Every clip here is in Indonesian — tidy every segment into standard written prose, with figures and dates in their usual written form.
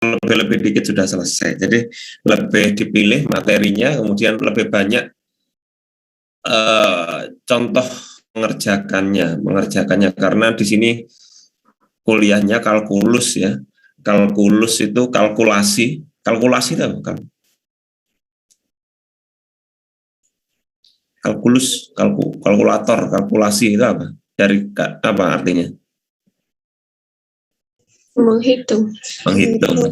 lebih dikit sudah selesai. Jadi lebih dipilih materinya, kemudian lebih banyak contoh mengerjakannya karena di sini kuliahnya kalkulus ya. Kalkulus itu kalkulasi itu apa? Kalkulus, kalkulator, kalkulasi itu apa? Dari apa artinya? Menghitung.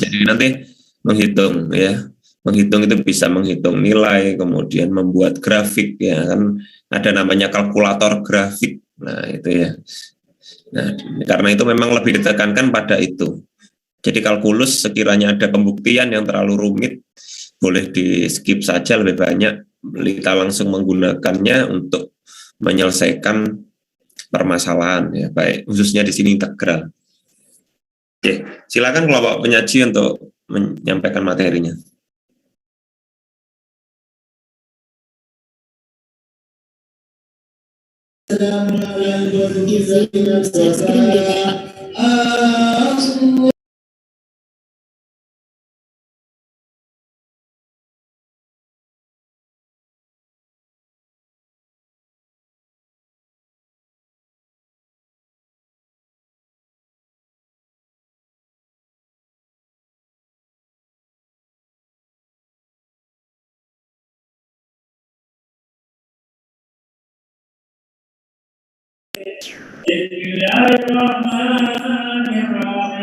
Jadi nanti menghitung ya. Menghitung itu bisa menghitung nilai, kemudian membuat grafik ya kan, ada namanya kalkulator grafik. Nah, itu ya. Nah, karena itu memang lebih ditekankan pada itu. Jadi kalkulus sekiranya ada pembuktian yang terlalu rumit, boleh di skip saja, lebih banyak kita langsung menggunakannya untuk menyelesaikan permasalahan ya, baik khususnya di sini integral. Oke, silakan kelompok penyaji untuk menyampaikan materinya.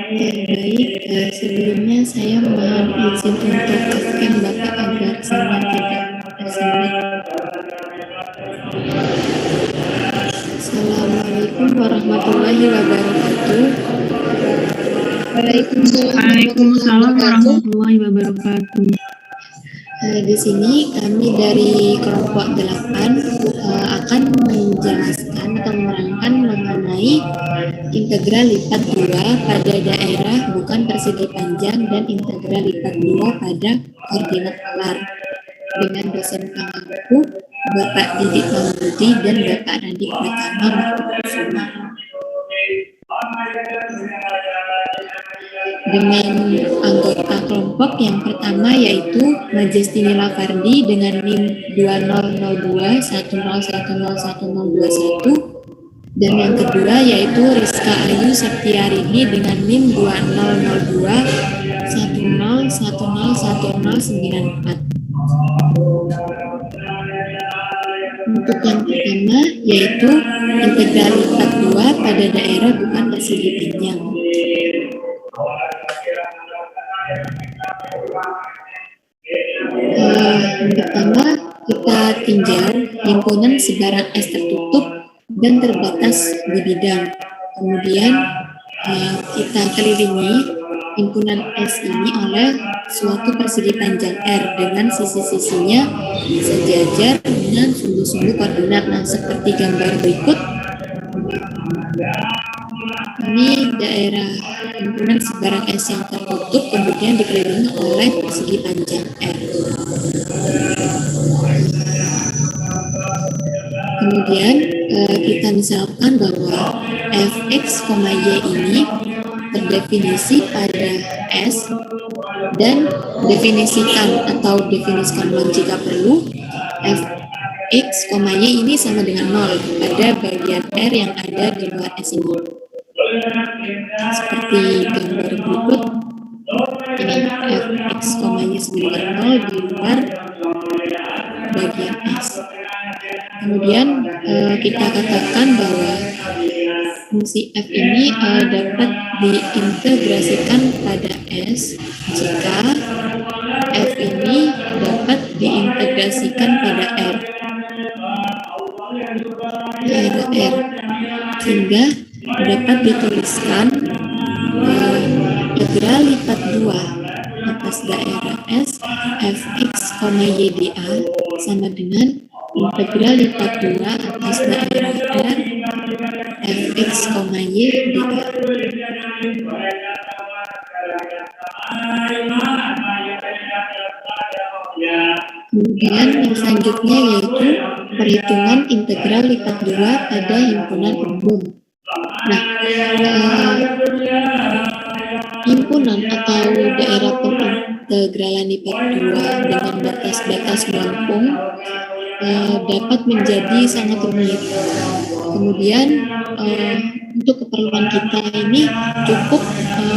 Baik, sebelumnya saya mohon izin untuk absen Bapak agar saya tidak tersendat. Assalamualaikum warahmatullahi wabarakatuh. Waalaikumsalam warahmatullahi wabarakatuh. Di sini kami dari kelompok 8 akan menjelaskan atau menerangkan mengenai integral lipat 2 pada daerah bukan persegi panjang dan integral lipat 2 pada koordinat polar dengan dosen pengampu Bapak Didik Mamudi dan Bapak Radik Pratama Mahfudz. Dengan anggota kelompok yang pertama yaitu Majestini Lavardi dengan NIM 200210101021 dan yang kedua yaitu Rizka Ayu Septiarini dengan NIM 200210101094. Untuk yang pertama yaitu integral lipat 2 pada daerah bukan persegi panjang. Yang pertama kita tinjau himpunan sebarang S tertutup dan terbatas di bidang. Kemudian kita kelilingi himpunan S ini oleh suatu persegi panjang R dengan sisi-sisinya sejajar dengan sumbu-sumbu koordinat. Nah, seperti gambar berikut. Ini daerah himpunan sebarang S yang tertutup kemudian dikelilingi oleh persegi panjang R. Kemudian kita misalkan bahwa fx, y ini terdefinisi pada S dan definisikan jika perlu fx, y ini sama dengan 0 pada bagian R yang ada di luar S ini. Seperti gambar berikut, ini fx, y sama dengan 0 di luar bagian S. Kemudian kita katakan bahwa fungsi f ini dapat diintegrasikan pada S jika f ini dapat diintegrasikan pada R. Sehingga dapat dituliskan integral lipat 2 atas daerah S fx, y dA sama dengan integral lipat 2 atas daerah R fx, y dA. Kemudian yang selanjutnya yaitu perhitungan integral lipat 2 pada himpunan umum. Nah, himpunan atau daerah pengintegralan lipat 2 dengan batas-batas melengkung dapat menjadi sangat rumit. Kemudian untuk keperluan kita ini cukup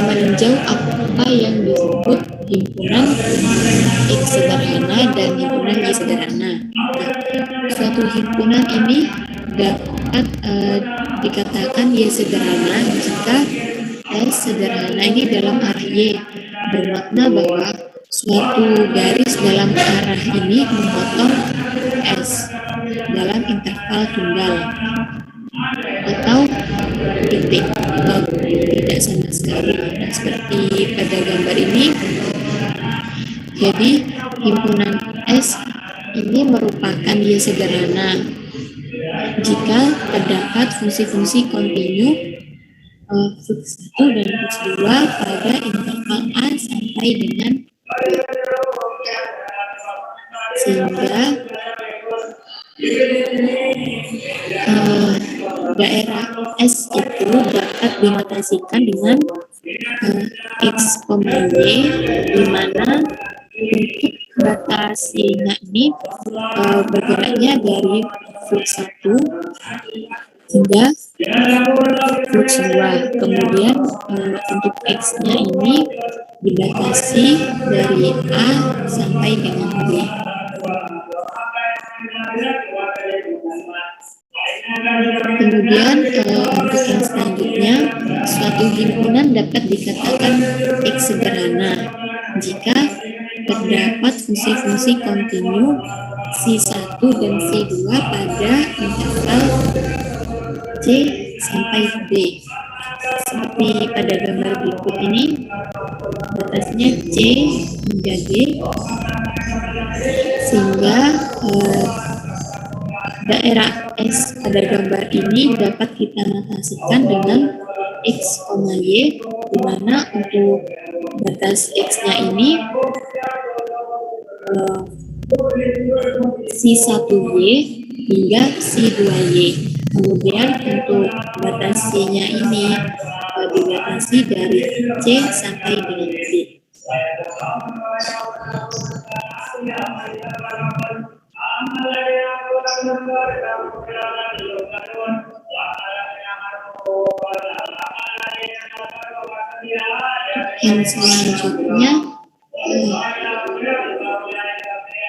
meninjau apa yang disebut himpunan X sederhana dan himpunan Y sederhana. Suatu himpunan ini dapat dikatakan Y sederhana jika S sederhana ini dalam arah Y, bermakna bahwa suatu garis dalam arah ini memotong S dalam interval tunggal atau titik atau tidak sama sekali. Nah, seperti pada gambar ini, jadi himpunan S ini merupakan Y sederhana jika terdapat fungsi-fungsi kontinu flux 1 dan flux 2 pada interval A sampai dengan sehingga daerah S itu dapat dinotasikan dengan X, Y, di mana untuk batas Y-nya ini bergeraknya dari flux 1 hingga flux 2. Kemudian untuk X-nya ini dibatasi dari A sampai dengan B. Kemudian untuk yang selanjutnya, suatu himpunan dapat dikatakan X sederhana jika terdapat fungsi-fungsi kontinu C1 dan C2 pada interval C sampai D. Seperti pada gambar berikut ini, batasnya C hingga D, sehingga daerah S pada gambar ini dapat kita notasikan dengan X, Y, di mana untuk batas X-nya ini C1Y hingga C2Y. Kemudian untuk batas C-nya ini dibatasi dari C sampai dengan D. Yang selanjutnya,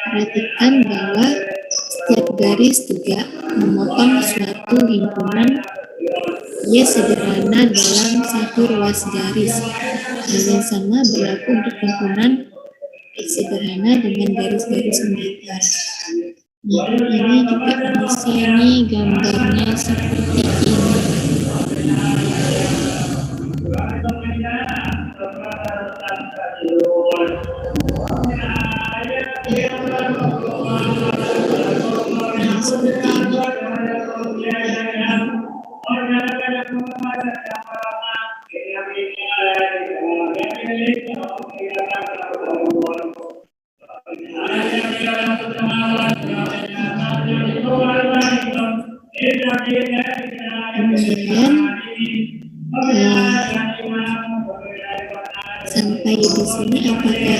perhatikan bahwa setiap garis tegak memotong suatu himpunan Y sederhana dalam satu ruas garis. Hal yang sama berlaku untuk himpunan X sederhana dengan garis-garis melingkar. Nah, ini juga bisa nih gambarnya seperti ini. Nah, seperti ini. Kemudian sampai di sini apakah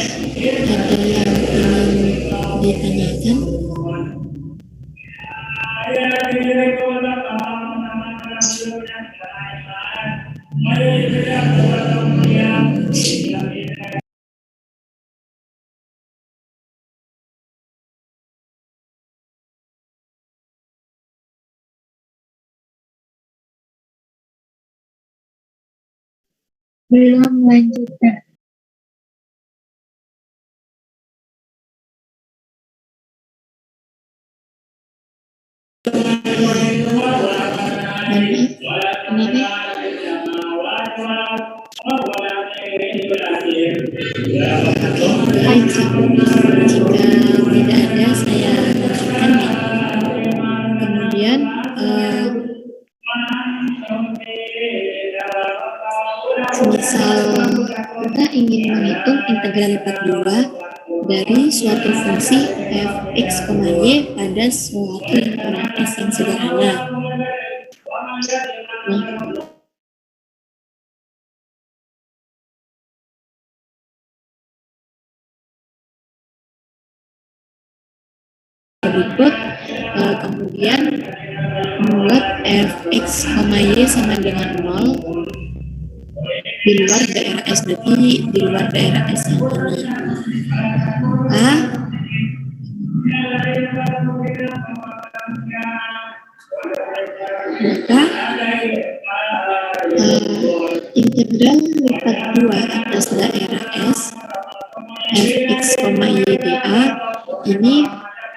ada yang ingin ditanyakan? Belum lanjutkan. Jika tidak ada, saya lanjutkan ya. Kemudian semisal kita ingin menghitung integral lipat 2 dari suatu fungsi f(x, y) pada suatu himpunan S yang sederhana. Nah, berikut. Kemudian membuat fx, y sama dengan 0 di luar daerah S, berarti di luar daerah S yang ini. Maka integral lipat 2 atas daerah S fx, y dA ini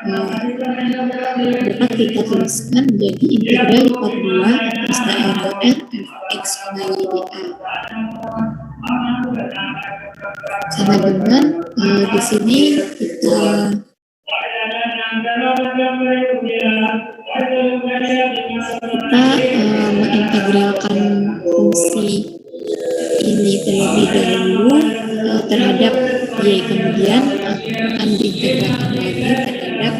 dapat kita tuliskan jadi integral lipat 2 atas daerah R fx, y dA sama dengan di sini kita mengintegralkan fungsi ini terlebih dahulu terhadap y, kemudian akan diintegralkan lagi terhadap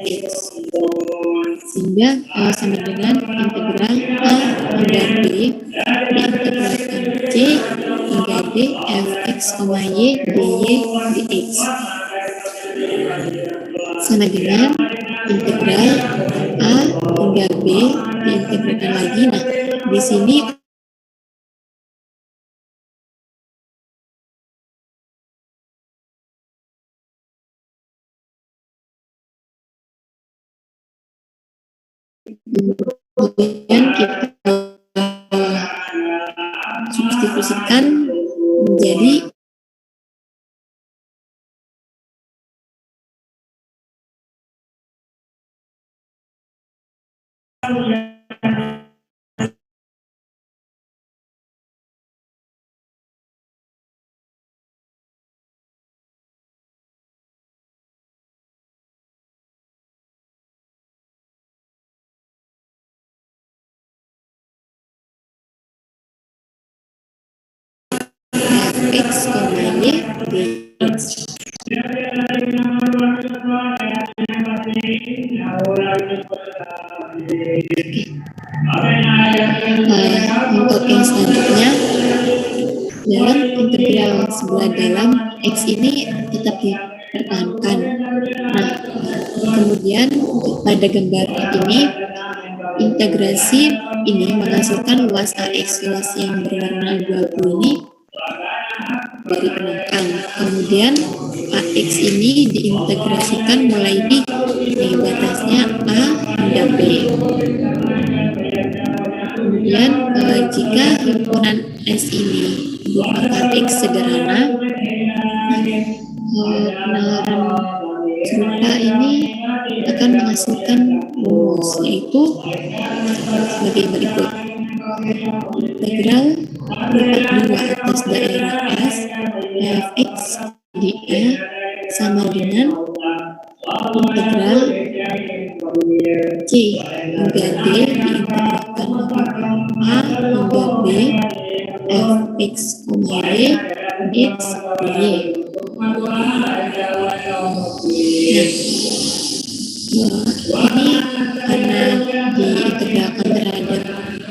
x, sehingga sama dengan integral a hingga b diintegralkan c hingga d fx, y dy dx sama dengan integral a hingga b diintegralkan lagi. Nah, di sini kemudian kita substitusikan menjadi fx, y dx. Untuk yang selanjutnya, dalam integral sebelah dalam x ini tetap dipertahankan. Nah, kemudian pada gambar ini integrasi ini menghasilkan luas AX, luas yang berwarna abu-abu ini dari penangkal. Kemudian AX ini diintegrasikan mulai di batasnya A hingga B. Kemudian jika himpunan S ini merupakan X sederhana, penalaran serupa ini akan menghasilkan rumus, yaitu sebagai berikut. Integral lipat 2 atas daerah S fx dA sama dengan integral C hingga D diintegralkan A hingga B fx, y x dy. Ini karena diintegralkan terhadap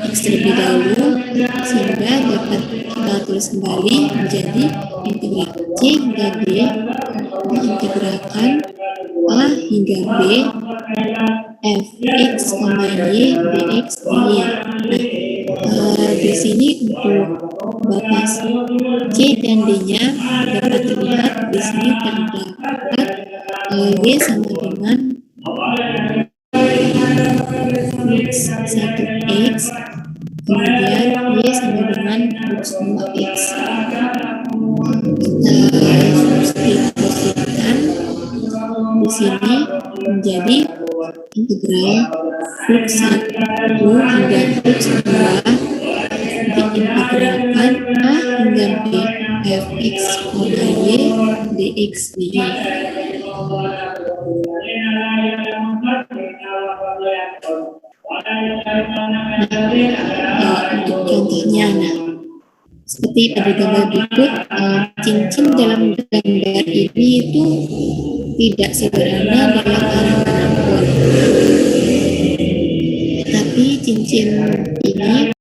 x terlebih dahulu, sehingga dapat kita tulis kembali menjadi integral C hingga D diintegralkan A hingga B fx, y dx dy. Nah, di sini untuk batas C dan D-nya dapat terlihat di sini terdapat y sama dengan x 1x, kemudian y sama dengan x 2x. Kita substitusikan di sini menjadi integral flux 1 hingga flux 2 diintegralkan A hingga B fx, y dx dy. Untuk contohnya, seperti pada gambar berikut, cincin dalam gambar ini itu tidak sederhana dalam arah manapun, tapi cincin ini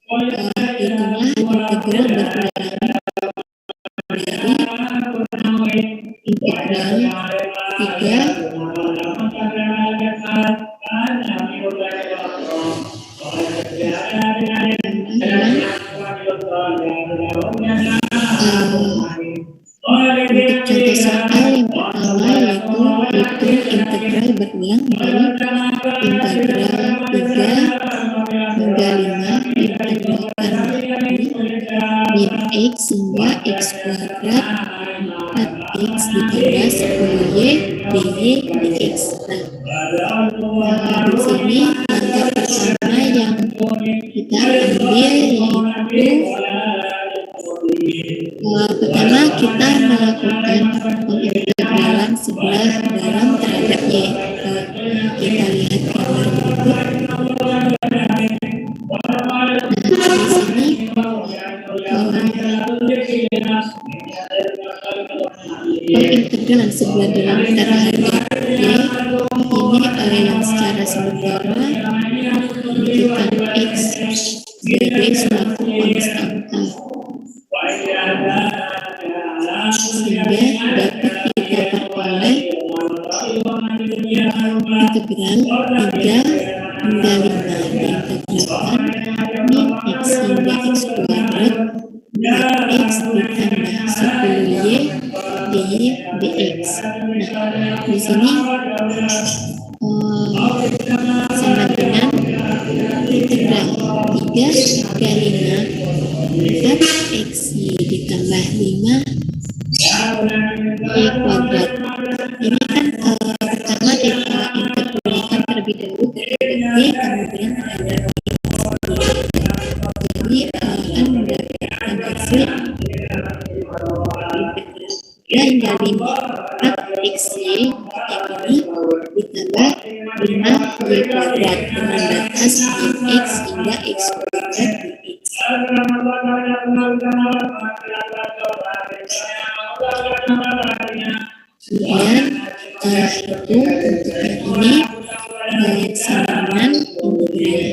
hitunglah integral berulang dari integral 3 untuk contoh soal yang pertama yaitu hitung integral berulang dari integral 3 hingga 5 diintegralkan min x hingga x kuadrat 4x ditambah 10y dy dx. Nah, di sini langkah pertama yang kita ambil yaitu pertama kita melakukan pengintegralan sebelah dalam terhadap y. Kita lihat gambar berikut. Nah, di sini pengintegralan sebelah dalam terhadap y ini yang secara sementara menunjukkan x sebagai suatu konstanta, sehingga dapat kita peroleh integral 3 hingga 5 diintegralkan min x hingga x kuadrat 4x ditambah 10y dy dx. Nah, di sini sama dengan integral 3 hingga 5 4x ditambah 5 y kuadrat. Ini kan pertama kita integralkan terlebih dahulu terhadap y, kemudian terhadap x. Jadi akan mendapatkan hasil hingga 5 4xy yang ini ditambah 5y kuadrat dengan batas min x hingga x kuadrat dx. Kemudian itu untuk yang ini sama dengan integral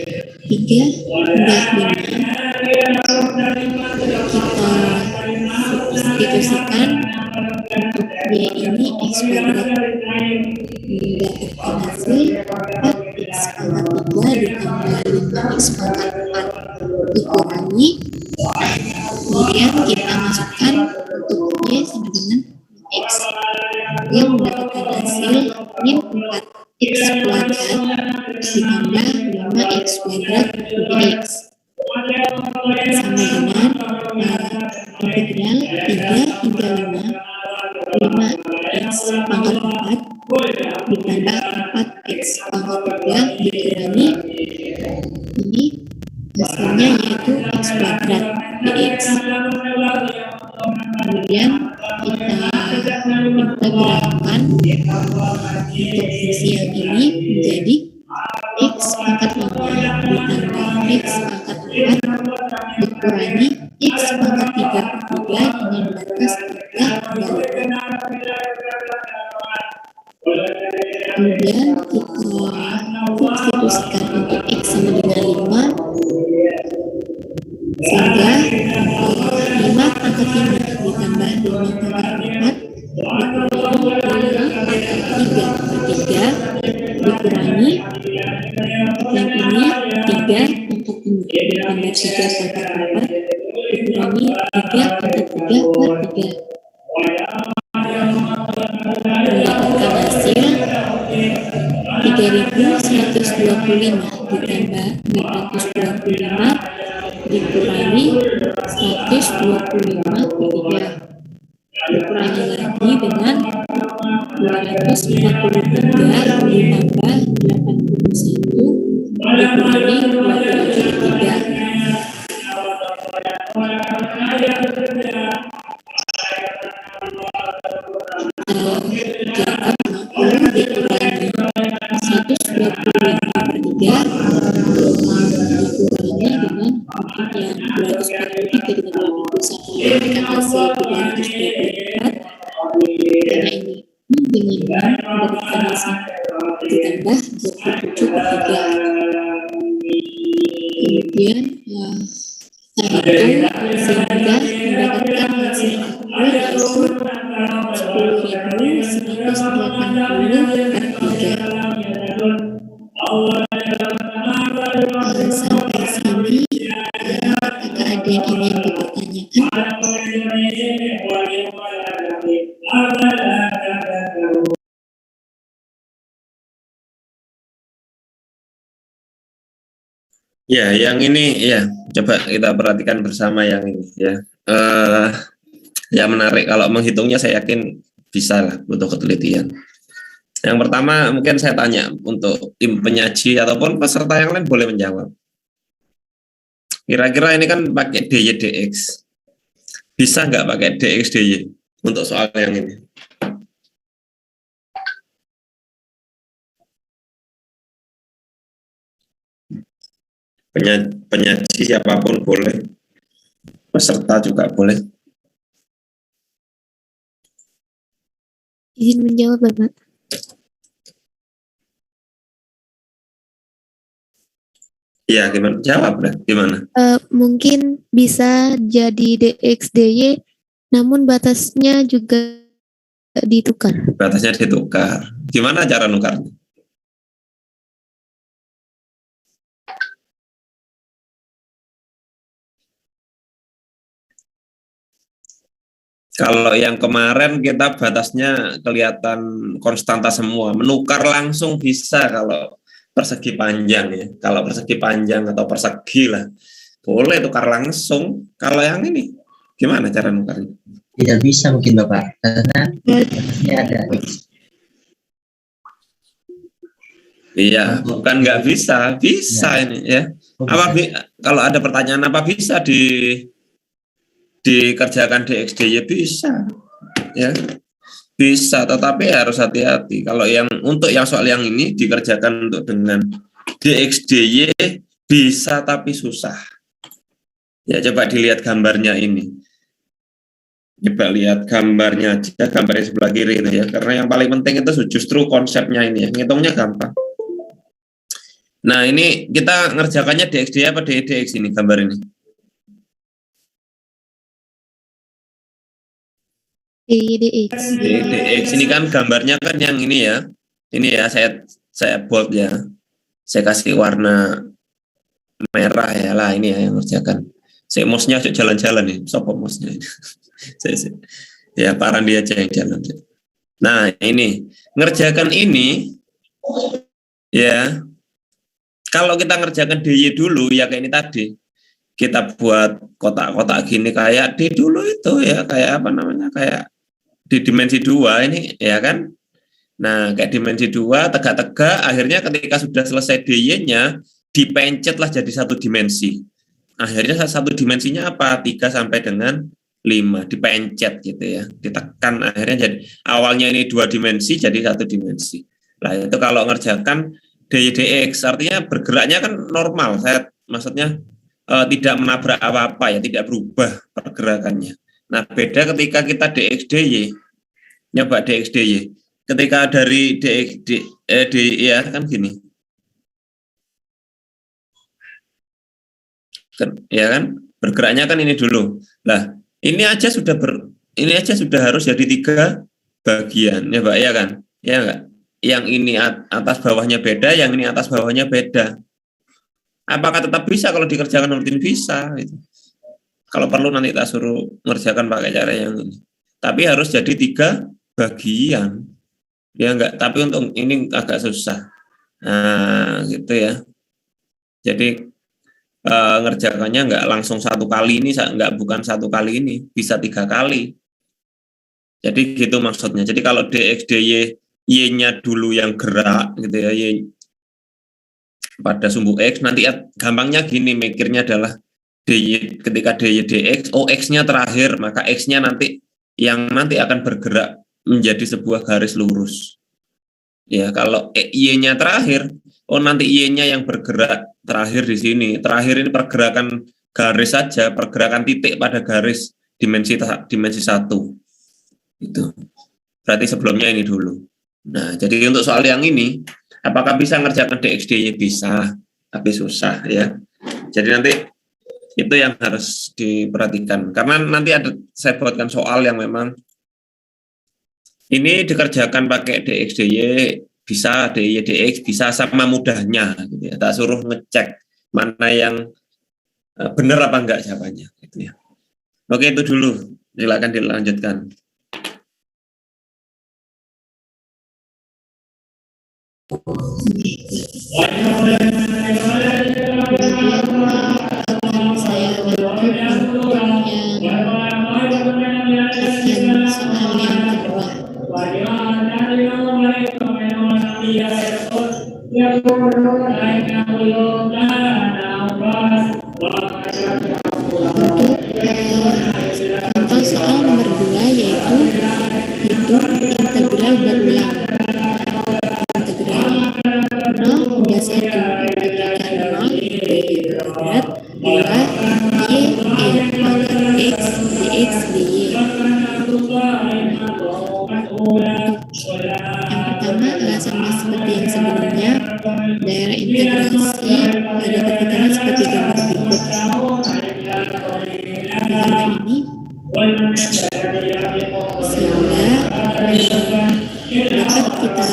3 hingga 5 kita substitusikan untuk y ini x kuadrat mendapatkan hasil 4x pangkat 3 ditambah 5x pangkat 4 dikurangi. Kemudian kita masukkan untuk y sama dengan x yang mendapatkan hasil min 4x kuadrat ditambah 5x kuadrat dx sama dengan integral 3 hingga 5 5x pangkat 4 ditambah 4x pangkat 3 dikurangi ini hasilnya yaitu x kuadrat dx. Kemudian kita integralkan untuk fungsi yang ini menjadi x pangkat 5 ditambah x pangkat 4 dikurangi x pangkat 3 dengan batas 3 kali. Kemudian kita substitusikan untuk x sama dengan 5 sehingga 5 pangkat 5 ditambah 5 pangkat 4 dikurangi yang ini 3 pangkat 5 ditambah 3 pangkat 4 dikurangi 3 pangkat 3 per 3 mendapatkan hasil 3125 ditambah 525 dikurangi 125 per 3 dikurangi lagi dengan 253 ditambah 81 dikurangi 23. Jika 50 dikurangi 125 per 3 dikurangi dengan yang 243 dengan 21 dengan hasil 324 karena ini dengan mendapatkan hasil ditambah 27 per 3. Kemudian sehingga mendapatkan hasil akur yaitu 10.180 per 3. Sampai sini, apakah ada yang ingin dipertanyakan? Ya, yang ini ya, coba kita perhatikan bersama yang ini ya. Ya menarik, kalau menghitungnya saya yakin bisa lah, butuh ketelitian. Yang pertama mungkin saya tanya untuk tim penyaji ataupun peserta yang lain boleh menjawab. Kira-kira ini kan pakai DY DX. Bisa nggak pakai DX DY untuk soal yang ini? Penyaji siapapun boleh, peserta juga boleh. Izin menjawab, Bapak. Iya, gimana? Jawab lah, gimana? Mungkin bisa jadi DXDY, namun batasnya juga ditukar. Batasnya ditukar. Gimana cara nukarnya? Kalau yang kemarin kita batasnya kelihatan konstanta semua, menukar langsung bisa kalau persegi panjang ya. Kalau persegi panjang atau persegi lah, boleh tukar langsung. Kalau yang ini, gimana cara nukarnya? Tidak bisa mungkin Bapak, karena batasnya ada X. Iya, bukan nggak bisa, bisa ya. Ini ya. Apa kalau ada pertanyaan apa bisa dikerjakan DXDY bisa, ya bisa, tetapi harus hati-hati. Kalau yang untuk yang soal yang ini dikerjakan untuk dengan DXDY bisa tapi susah. Ya coba dilihat gambarnya ini. Coba lihat gambarnya aja, gambar yang sebelah kiri itu ya. Karena yang paling penting itu justru konsepnya ini ya. Ngitungnya gampang. Nah ini kita ngerjakannya DXDY apa DX ini gambar ini? DX. DX ini kan gambarnya kan yang ini ya. Ini ya saya bold ya. Saya kasih warna merah ya lah ini ya yang ngerjakan. Saya mouse-nya jalan-jalan nih, sopo mouse-nya. Ya paran dia aja yang jalan. Nah, ini ngerjakan ini ya. Kalau kita ngerjakan DY dulu ya kayak ini tadi. Kita buat kotak-kotak gini kayak D dulu itu ya, kayak apa namanya? Kayak di dimensi 2 ini ya kan. Nah, kayak dimensi 2 tegak-tegak, akhirnya ketika sudah selesai DY-nya dipencetlah jadi satu dimensi. Akhirnya satu dimensinya apa? 3 sampai dengan 5 dipencet gitu ya. Ditekan akhirnya jadi awalnya ini 2 dimensi jadi satu dimensi. Nah, itu kalau ngerjakan DX artinya bergeraknya kan normal. Saya maksudnya tidak menabrak apa-apa ya, tidak berubah pergerakannya. Nah, beda ketika kita DXDY. Nyoba DXDY. Ketika dari ya kan gini. Ya kan? Bergeraknya kan ini dulu. Lah, ini aja sudah harus jadi 3 bagian, ya Pak, ya kan? Ya enggak? Yang ini atas bawahnya beda, yang ini atas bawahnya beda. Apakah tetap bisa kalau dikerjakan rutin? Bisa gitu. Kalau perlu nanti tak suruh mengerjakan pakai cara yang ini. Tapi harus jadi 3 bagian. Ya enggak, tapi untuk ini agak susah. Nah, gitu ya. Jadi ngerjakannya enggak langsung 1 kali ini, bukan 1 kali ini, bisa 3 kali. Jadi gitu maksudnya. Jadi kalau DXDY Y-nya dulu yang gerak gitu ya, Y pada sumbu X, nanti gampangnya gini mikirnya adalah DY, ketika DY DX, X-nya terakhir, maka X-nya nanti yang nanti akan bergerak menjadi sebuah garis lurus. Ya, kalau Y-nya terakhir, nanti Y-nya yang bergerak terakhir di sini. Terakhir ini pergerakan garis saja, pergerakan titik pada garis dimensi 1. Itu. Berarti sebelumnya ini dulu. Nah, jadi untuk soal yang ini, apakah bisa ngerjakan DXDY? Bisa, tapi susah ya. Jadi nanti Itu yang harus diperhatikan. Karena nanti ada saya buatkan soal yang memang ini dikerjakan pakai DX, DY, bisa DY, DX, bisa sama mudahnya. Gitu ya. Tak suruh ngecek mana yang benar apa enggak jawabannya. Gitu ya. Oke, itu dulu. Silakan dilanjutkan. Kemudian saya lanjut untuk yang soal yang kedua. Untuk soal nomor 2 yaitu hitung integral berulang. Integral 0 hingga 1 integral 0 y kuadrat 2 y pangkat x dx dy. Yang pertama sama seperti yang sebelumnya, daerah integrasi pada perhitungan seperti gambar berikut. Di gambar ini sehingga dapat kita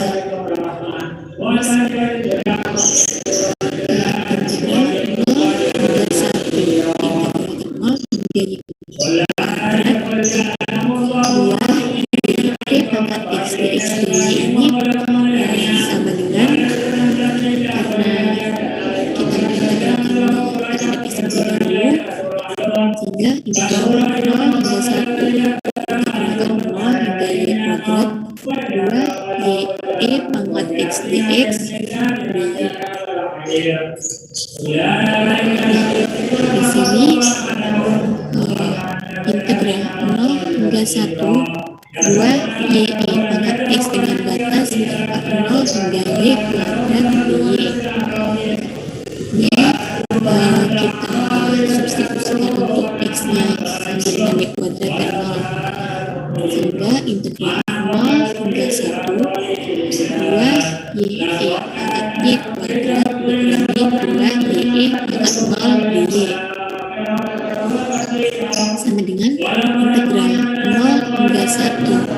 di sini integral 0 hingga 1 2 y pangkat x dengan batas 0 hingga y kuadrat dy. Ini kita substitusikan untuk x-nya sama dengan y kuadrat dan 0, sehingga integral 0 hingga 1 2 y pangkat y kuadrat dikurangi 2 y pangkat 0 dy sama dengan integral 0 hingga 1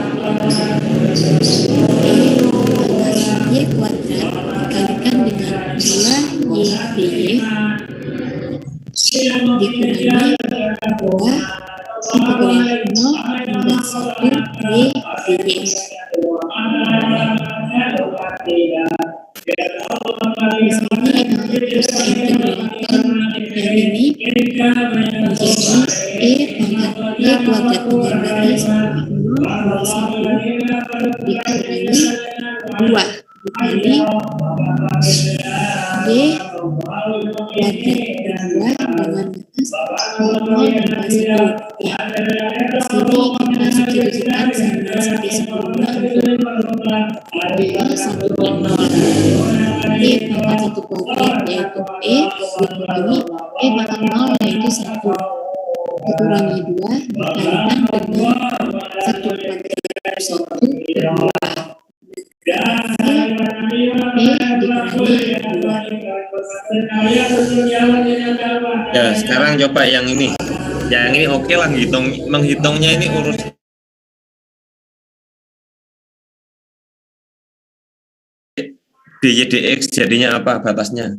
y kuadrat dikalikan dengan 2 y dy dikurangi 2 integral 0 hingga 1 y dy. Di sini kita integralkan yang ini menjadi pangkat y kuadrat dengan batas 0 hingga 1 dikurangi 2 dikali y kuadrat kedua dengan batas 0 hingga 1. Ya, di sini kita substitusikan sama seperti sebelumnya untuk 1 dan 0. Y pangkat 1 kuadrat yaitu e dikurangi e pangkat 0 yaitu 1 dikurangi 2 dikalikan dengan 1 kuadrat 1 kedua dikurangi 2. Ya, sekarang coba yang ini. Yang ini oke lah, menghitungnya ini urus dy dx jadinya apa batasnya?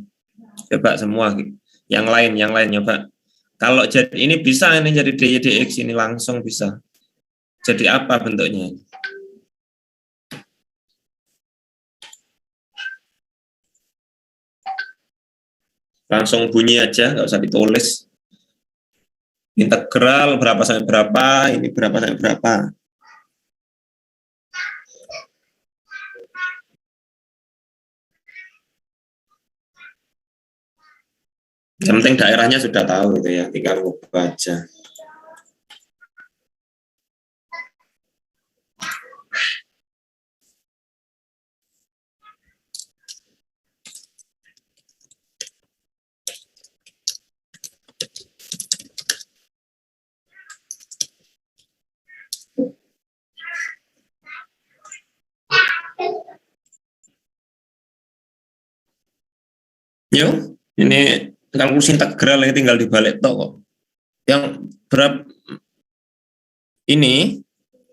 Coba semua yang lain coba. Kalau jadi ini bisa ini jadi dy dx ini langsung bisa. Jadi apa bentuknya? Langsung bunyi aja, nggak usah ditulis. Integral berapa sampai berapa, ini berapa sampai berapa. Yang penting daerahnya sudah tahu gitu ya, tinggal ngubah aja. Yuk, ini kalkulus integral ini tinggal dibalik tok kok. Yang berapa ini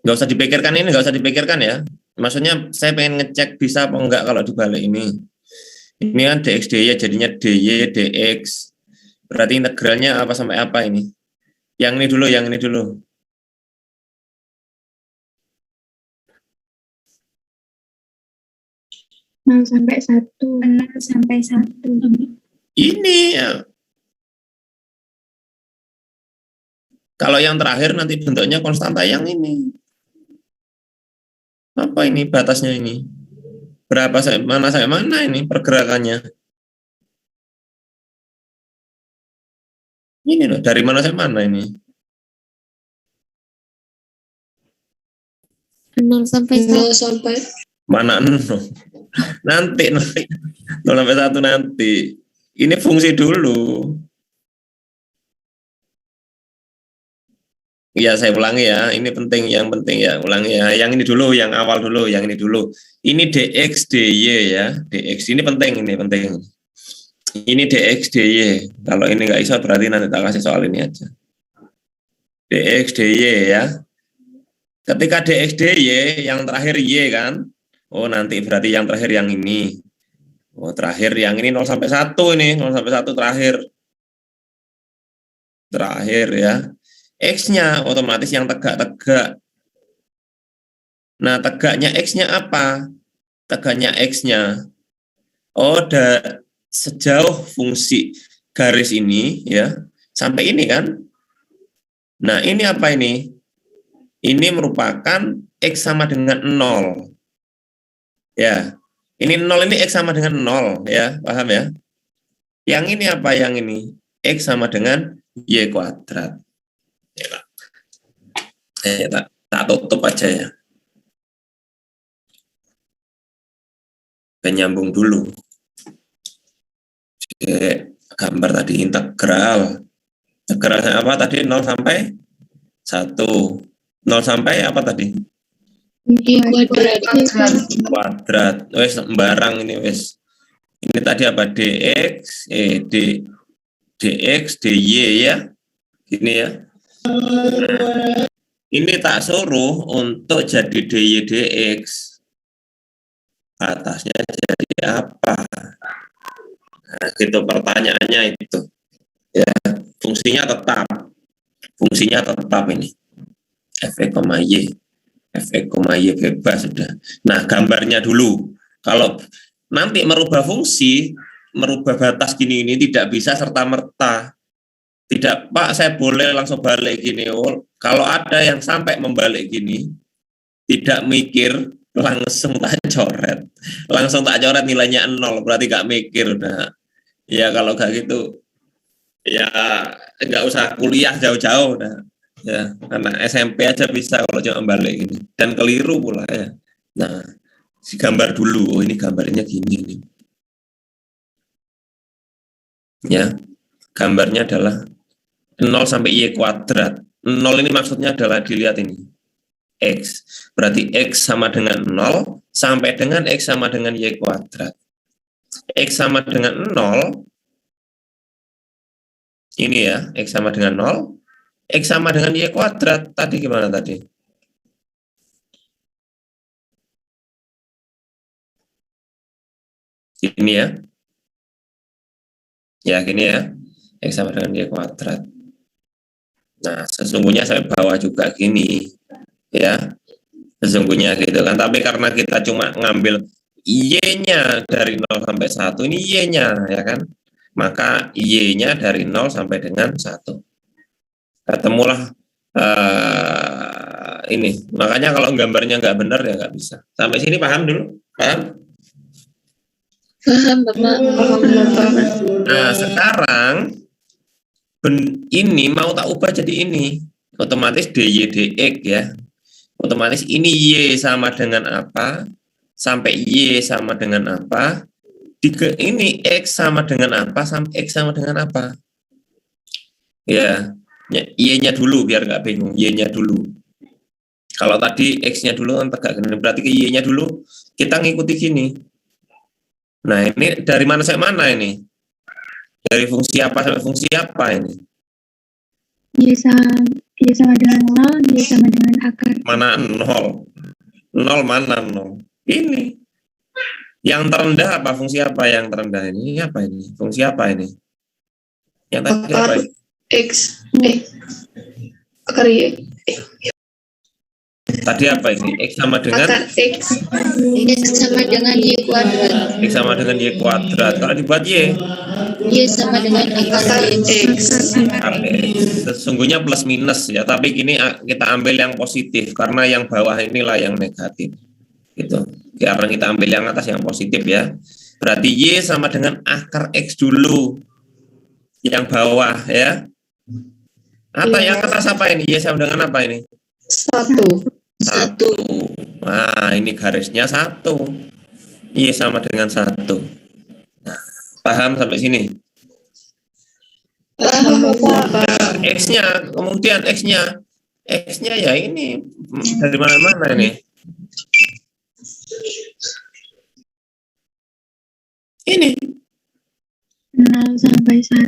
nggak usah dipikirkan ya. Maksudnya saya pengen ngecek bisa apa enggak kalau dibalik ini. Ini kan dx dy jadinya dy dx. Berarti integralnya apa sampai apa ini? Yang ini dulu. 0 sampai 1. 0 sampai 1. Ini ya. Kalau yang terakhir nanti bentuknya konstanta yang ini. Apa ini batasnya ini? Berapa sampai mana ini pergerakannya? Ini loh, dari mana sampai mana ini? 0 sampai 1. 0 sampai Mana 0? Nanti 0 sampai 1 nanti. Ini fungsi dulu. Ya, saya ulangi ya. Ini penting, yang penting ya. Ulangi ya. Yang ini dulu, yang awal dulu, yang ini dulu. Ini dx dy ya. Dx ini penting, ini penting. Ini dx dy. Kalau ini nggak bisa berarti nanti tak kasih soal ini aja. Dx dy ya. Ketika dx dy yang terakhir y kan. Oh, nanti berarti yang terakhir yang ini. Oh, terakhir yang ini 0 sampai 1 ini. 0 sampai 1 terakhir. Terakhir ya. X-nya otomatis yang tegak-tegak. Nah, tegaknya X-nya apa? Tegaknya X-nya. Oh, sejauh fungsi garis ini ya. Sampai ini kan. Nah, ini apa ini? Ini merupakan X sama dengan 0. Ya. Ini 0 ini X sama dengan 0 ya, paham ya? Yang ini apa yang ini? X sama dengan Y kuadrat. Ya, tak tutup aja ya. Penyambung dulu. Oke, gambar tadi integral. Integralnya apa tadi? 0 sampai 1. 0 sampai apa tadi? Kuadrat. Wes sembarang ini wes. Ini tadi apa? Dx dx dy ya. Gini ya. Nah, ini tak suruh untuk jadi dy dx. Atasnya jadi apa? Nah, gitu pertanyaannya itu. Ya, fungsinya tetap ini. Fx, y. Fx, y bebas sudah. Nah, gambarnya dulu. Kalau nanti merubah fungsi, merubah batas gini ini tidak bisa serta-merta. Tidak, Pak, saya boleh langsung balik gini. Oh, kalau ada yang sampai membalik gini, tidak mikir, langsung tak coret. Langsung tak coret nilainya 0, berarti gak mikir. Nah, ya kalau gak gitu, ya nggak usah kuliah jauh-jauh. Nah, ya, karena SMP aja bisa kalau cuma balik gini. Dan keliru pula ya. Nah, si gambar dulu. Oh, ini gambarnya gini nih. Ya, gambarnya adalah 0 sampai y kuadrat. 0 ini maksudnya adalah dilihat ini. X. Berarti X sama dengan 0 sampai dengan X sama dengan y kuadrat. X sama dengan 0. Ini ya, X sama dengan 0. X sama dengan y kuadrat. Tadi gimana tadi? Ini ya. Ya, gini ya. X sama dengan y kuadrat. Nah, sesungguhnya saya bawa juga gini. Ya. Sesungguhnya gitu kan. Tapi karena kita cuma ngambil y-nya dari 0 sampai 1, ini y-nya ya kan. Maka y-nya dari 0 sampai dengan 1. Ketemulah ini. Makanya kalau gambarnya nggak benar ya nggak bisa. Sampai sini paham dulu? Paham? Paham, Bapak. Nah, sekarang ini mau tak ubah jadi ini. Otomatis dy dx ya. Otomatis ini y sama dengan apa? Sampai y sama dengan apa? Ini x sama dengan apa? Sampai x sama dengan apa? Ya, y-nya dulu biar nggak bingung. Y-nya dulu. Kalau tadi x-nya dulu kan tegak gini, berarti ke y-nya dulu kita ngikuti gini. Nah, ini dari mana sampai mana ini? Dari fungsi apa sampai fungsi apa ini? Y sama dengan 0, Y sama dengan akar. Mana 0? 0 mana 0? Ini. Yang terendah apa? Fungsi apa yang terendah ini? Ini apa ini? Fungsi apa ini? Yang tadi apa ini? X. Akar Y. Tadi apa ini? X sama dengan Akar X. X sama dengan Y kuadrat. X sama dengan Y kuadrat. Kalau dibuat Y, Y sama dengan akar X. sesungguhnya plus minus ya, tapi kini kita ambil yang positif karena yang bawah inilah yang negatif. Gitu. Karena kita ambil yang atas yang positif ya. Berarti Y sama dengan akar X dulu. Yang bawah ya. Atau yang atas apa ini? Y sama dengan apa ini? 1. 1. Nah, ini garisnya 1. Y sama dengan 1. Nah, paham sampai sini? Nah, X-nya, kemudian X-nya ya ini dari mana-mana ini. Ini 0 sampai 1.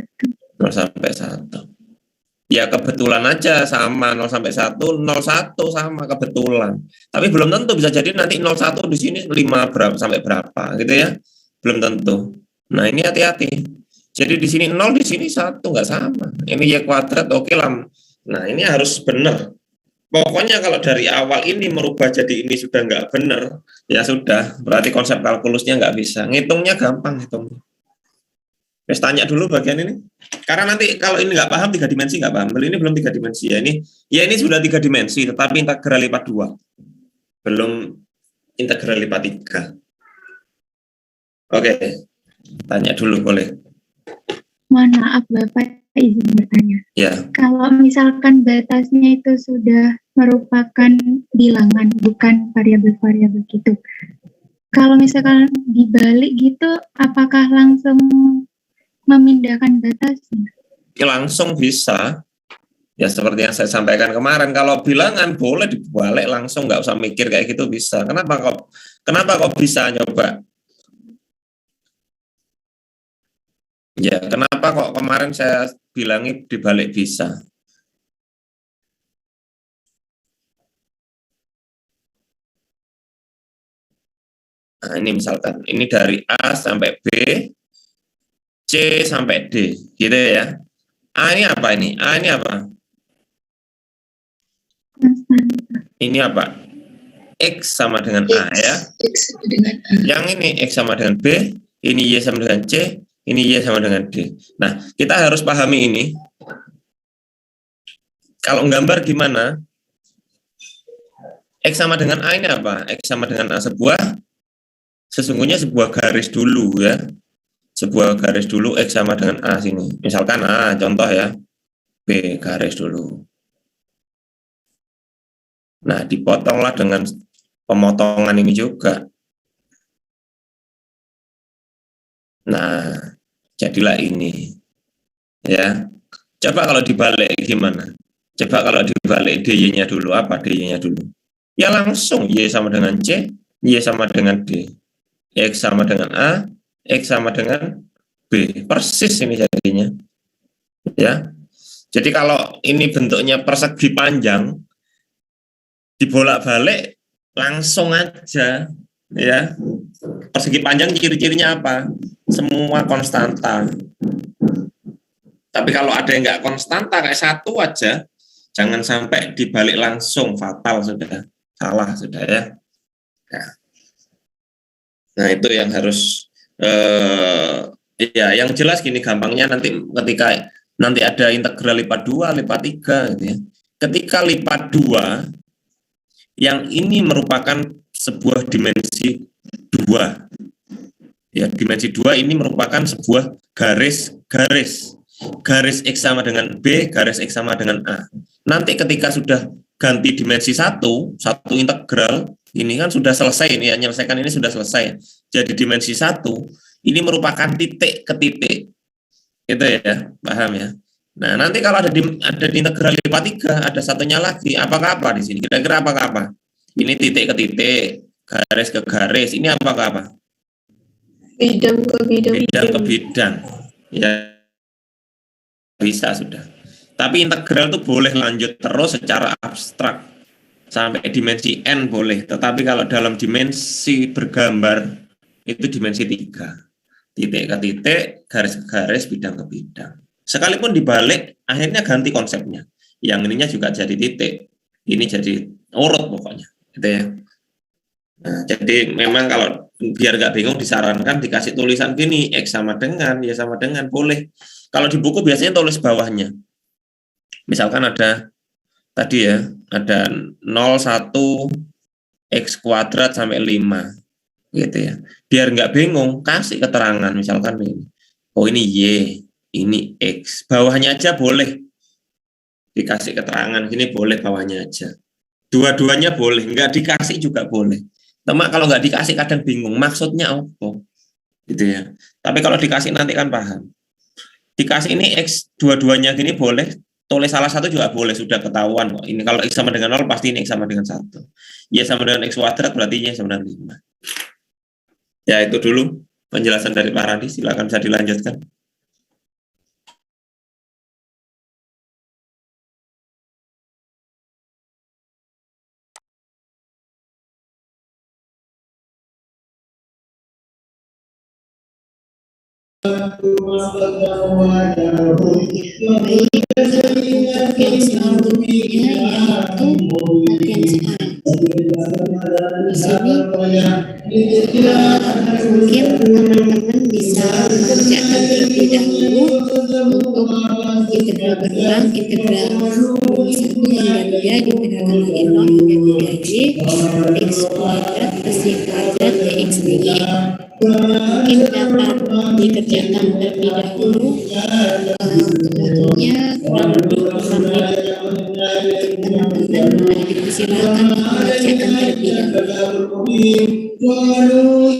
0 sampai 1. Ya kebetulan aja sama 0 sampai 1, 01 sama kebetulan. Tapi belum tentu, bisa jadi nanti 01 di sini 5 berapa sampai berapa gitu ya. Belum tentu. Nah, ini hati-hati. Jadi di sini 0, di sini 1 nggak sama. Ini Y kuadrat oke lah. Nah, ini harus benar. Pokoknya kalau dari awal ini merubah jadi ini sudah nggak benar, ya sudah. Berarti konsep kalkulusnya nggak bisa. Ngitungnya gampang ngitungnya. Terus tanya dulu bagian ini. Karena nanti kalau ini nggak paham 3 dimensi nggak paham. Ini belum 3 dimensi ya. Ini sudah 3 dimensi, tetapi integral lipat 2. Belum integral lipat 3. Oke. Tanya dulu boleh. Mohon maaf Bapak, izin bertanya. Ya. Kalau misalkan batasnya itu sudah merupakan bilangan, bukan variabel-variabel gitu. Kalau misalkan dibalik gitu, apakah langsung memindahkan batasnya? Langsung bisa. Ya seperti yang saya sampaikan kemarin, kalau bilangan boleh dibalik langsung, nggak usah mikir kayak gitu bisa. Kenapa kok bisa nyoba? Ya, kenapa kok kemarin saya bilangi dibalik bisa? Nah, ini misalkan, ini dari A sampai B, C sampai D, gitu ya. A ini apa ini? A ini apa? Ini apa? X sama dengan A ya. X sama dengan A. Yang ini X sama dengan B, ini Y sama dengan C, ini Y sama dengan D. Nah, kita harus pahami ini. Kalau gambar gimana? X sama dengan A ini apa? X sama dengan A sesungguhnya sebuah garis dulu ya. Sebuah garis dulu X sama dengan A sini. Misalkan A, contoh ya. B, garis dulu. Nah, dipotonglah dengan pemotongan ini juga. Nah, jadilah ini. Ya. Coba kalau dibalik gimana? Coba kalau dibalik DY-nya dulu, apa DY-nya dulu? Ya langsung Y sama dengan C, Y sama dengan D. X sama dengan A, X sama dengan B. Persis ini jadinya. Ya. Jadi kalau ini bentuknya persegi panjang, dibolak-balik langsung aja ya. Persegi panjang ciri-cirinya apa? Semua konstanta. Tapi kalau ada yang nggak konstanta kayak 1 aja, jangan sampai dibalik langsung, fatal sudah. Salah sudah ya. Nah, itu yang harus ya yang jelas gini gampangnya nanti ketika nanti ada integral lipat 2, lipat 3 gitu ya. Ketika lipat 2 yang ini merupakan sebuah dimensi 2. Ya, dimensi 2 ini merupakan sebuah garis X sama dengan B, garis X sama dengan A. Nanti ketika sudah ganti dimensi 1 integral, ini kan sudah selesai ini ya, menyelesaikan ini sudah selesai. Jadi dimensi 1 ini merupakan titik ke titik. Gitu ya, paham ya. Nah, nanti kalau ada di integral lipat 3, ada satunya lagi, apakah apa di sini? Kira-kira apakah apa? Ini titik ke titik, garis ke garis. Ini apakah apa? Bidang ke bidang. Bidang ke bidang. Ya, bisa sudah. Tapi integral itu boleh lanjut terus secara abstrak sampai dimensi n boleh, tetapi kalau dalam dimensi bergambar itu dimensi 3, titik ke titik, garis ke garis, bidang ke bidang. Sekalipun dibalik, akhirnya ganti konsepnya. Yang ininya juga jadi titik, ini jadi urut pokoknya, gitu ya. Nah, jadi memang kalau biar nggak bingung disarankan dikasih tulisan gini, X sama dengan, ya sama dengan, boleh. Kalau di buku biasanya tulis bawahnya. Misalkan ada tadi ya, ada 01 X kuadrat sampai 5 gitu ya. Biar nggak bingung, kasih keterangan misalkan ini. Oh ini Y, ini X. Bawahnya aja boleh dikasih keterangan, gini boleh bawahnya aja. Dua-duanya boleh, nggak dikasih juga boleh. Cuma kalau nggak dikasih kadang bingung, maksudnya apa? Gitu ya. Tapi kalau dikasih nanti kan paham. Dikasih ini X, dua-duanya gini boleh, tulis salah satu juga boleh, sudah ketahuan kok. Ini kalau X sama dengan 0 pasti ini X sama dengan 1. Y sama dengan X kuadrat berarti Y sama dengan 5. Ya itu dulu penjelasan dari Pak Randi, silakan bisa dilanjutkan. Baik, untuk yang selanjutnya yaitu bagian sekarang. Di sini mungkin teman-teman bisa mengerjakan terlebih dahulu untuk integral berulang, integral dari 1 hingga 2, diintegralkan lagi 0 hingga 3y, x kuadrat plus y kuadrat dx dy. Mungkin dapat dikerjakan terlebih dahulu. Untuk waktunya kurang lebih 5 menit. Teman-teman dipersilakan mengerjakan terlebih dahulu.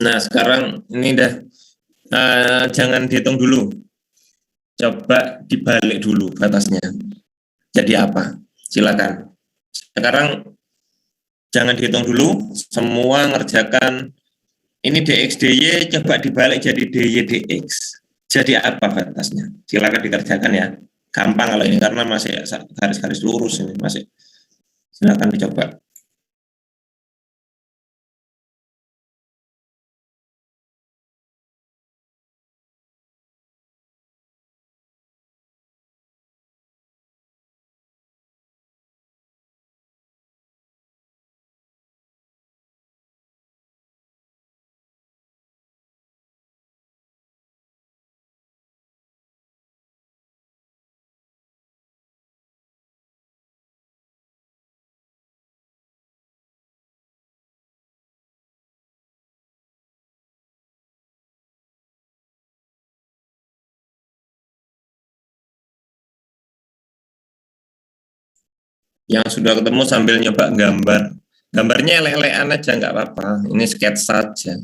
Nah sekarang ini dah jangan dihitung dulu, coba dibalik dulu batasnya. Jadi apa? Silakan. Sekarang jangan dihitung dulu, semua ngerjakan ini dx dy, coba dibalik jadi dy dx. Jadi apa batasnya? Silakan dikerjakan ya. Gampang kalau ini karena masih garis-garis lurus ini masih. Silakan dicoba. Yang sudah ketemu sambil nyoba gambar. Gambarnya elek-elekan aja, nggak apa-apa. Ini sketsa saja.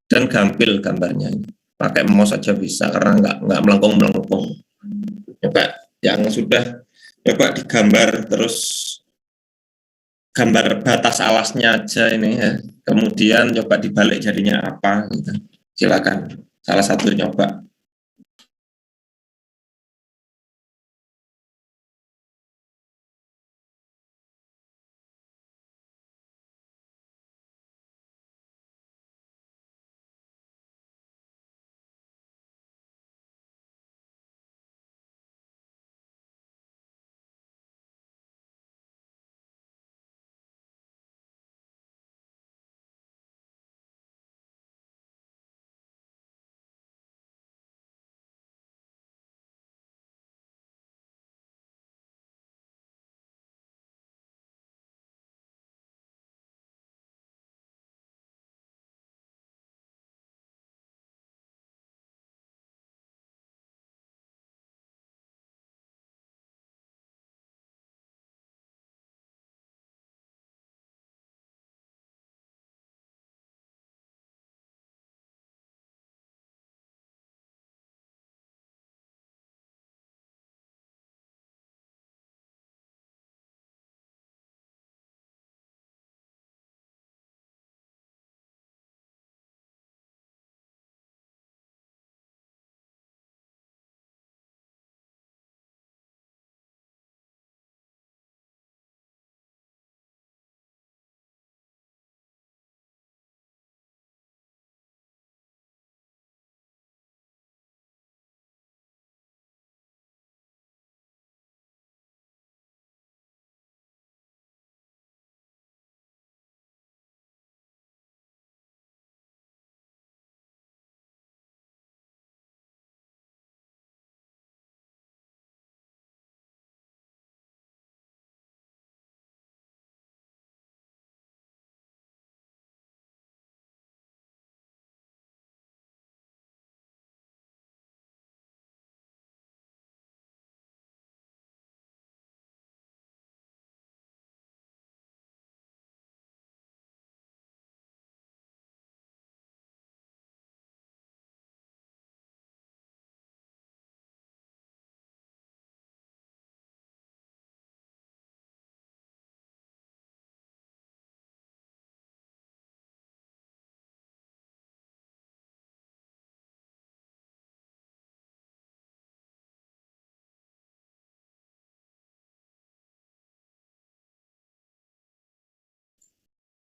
Dan gampil gambarnya. Pakai mouse saja bisa, karena nggak melengkung-melengkung. Coba yang sudah, coba digambar, terus gambar batas alasnya aja ini ya. Kemudian coba dibalik jadinya apa gitu. Silakan salah satu nyoba.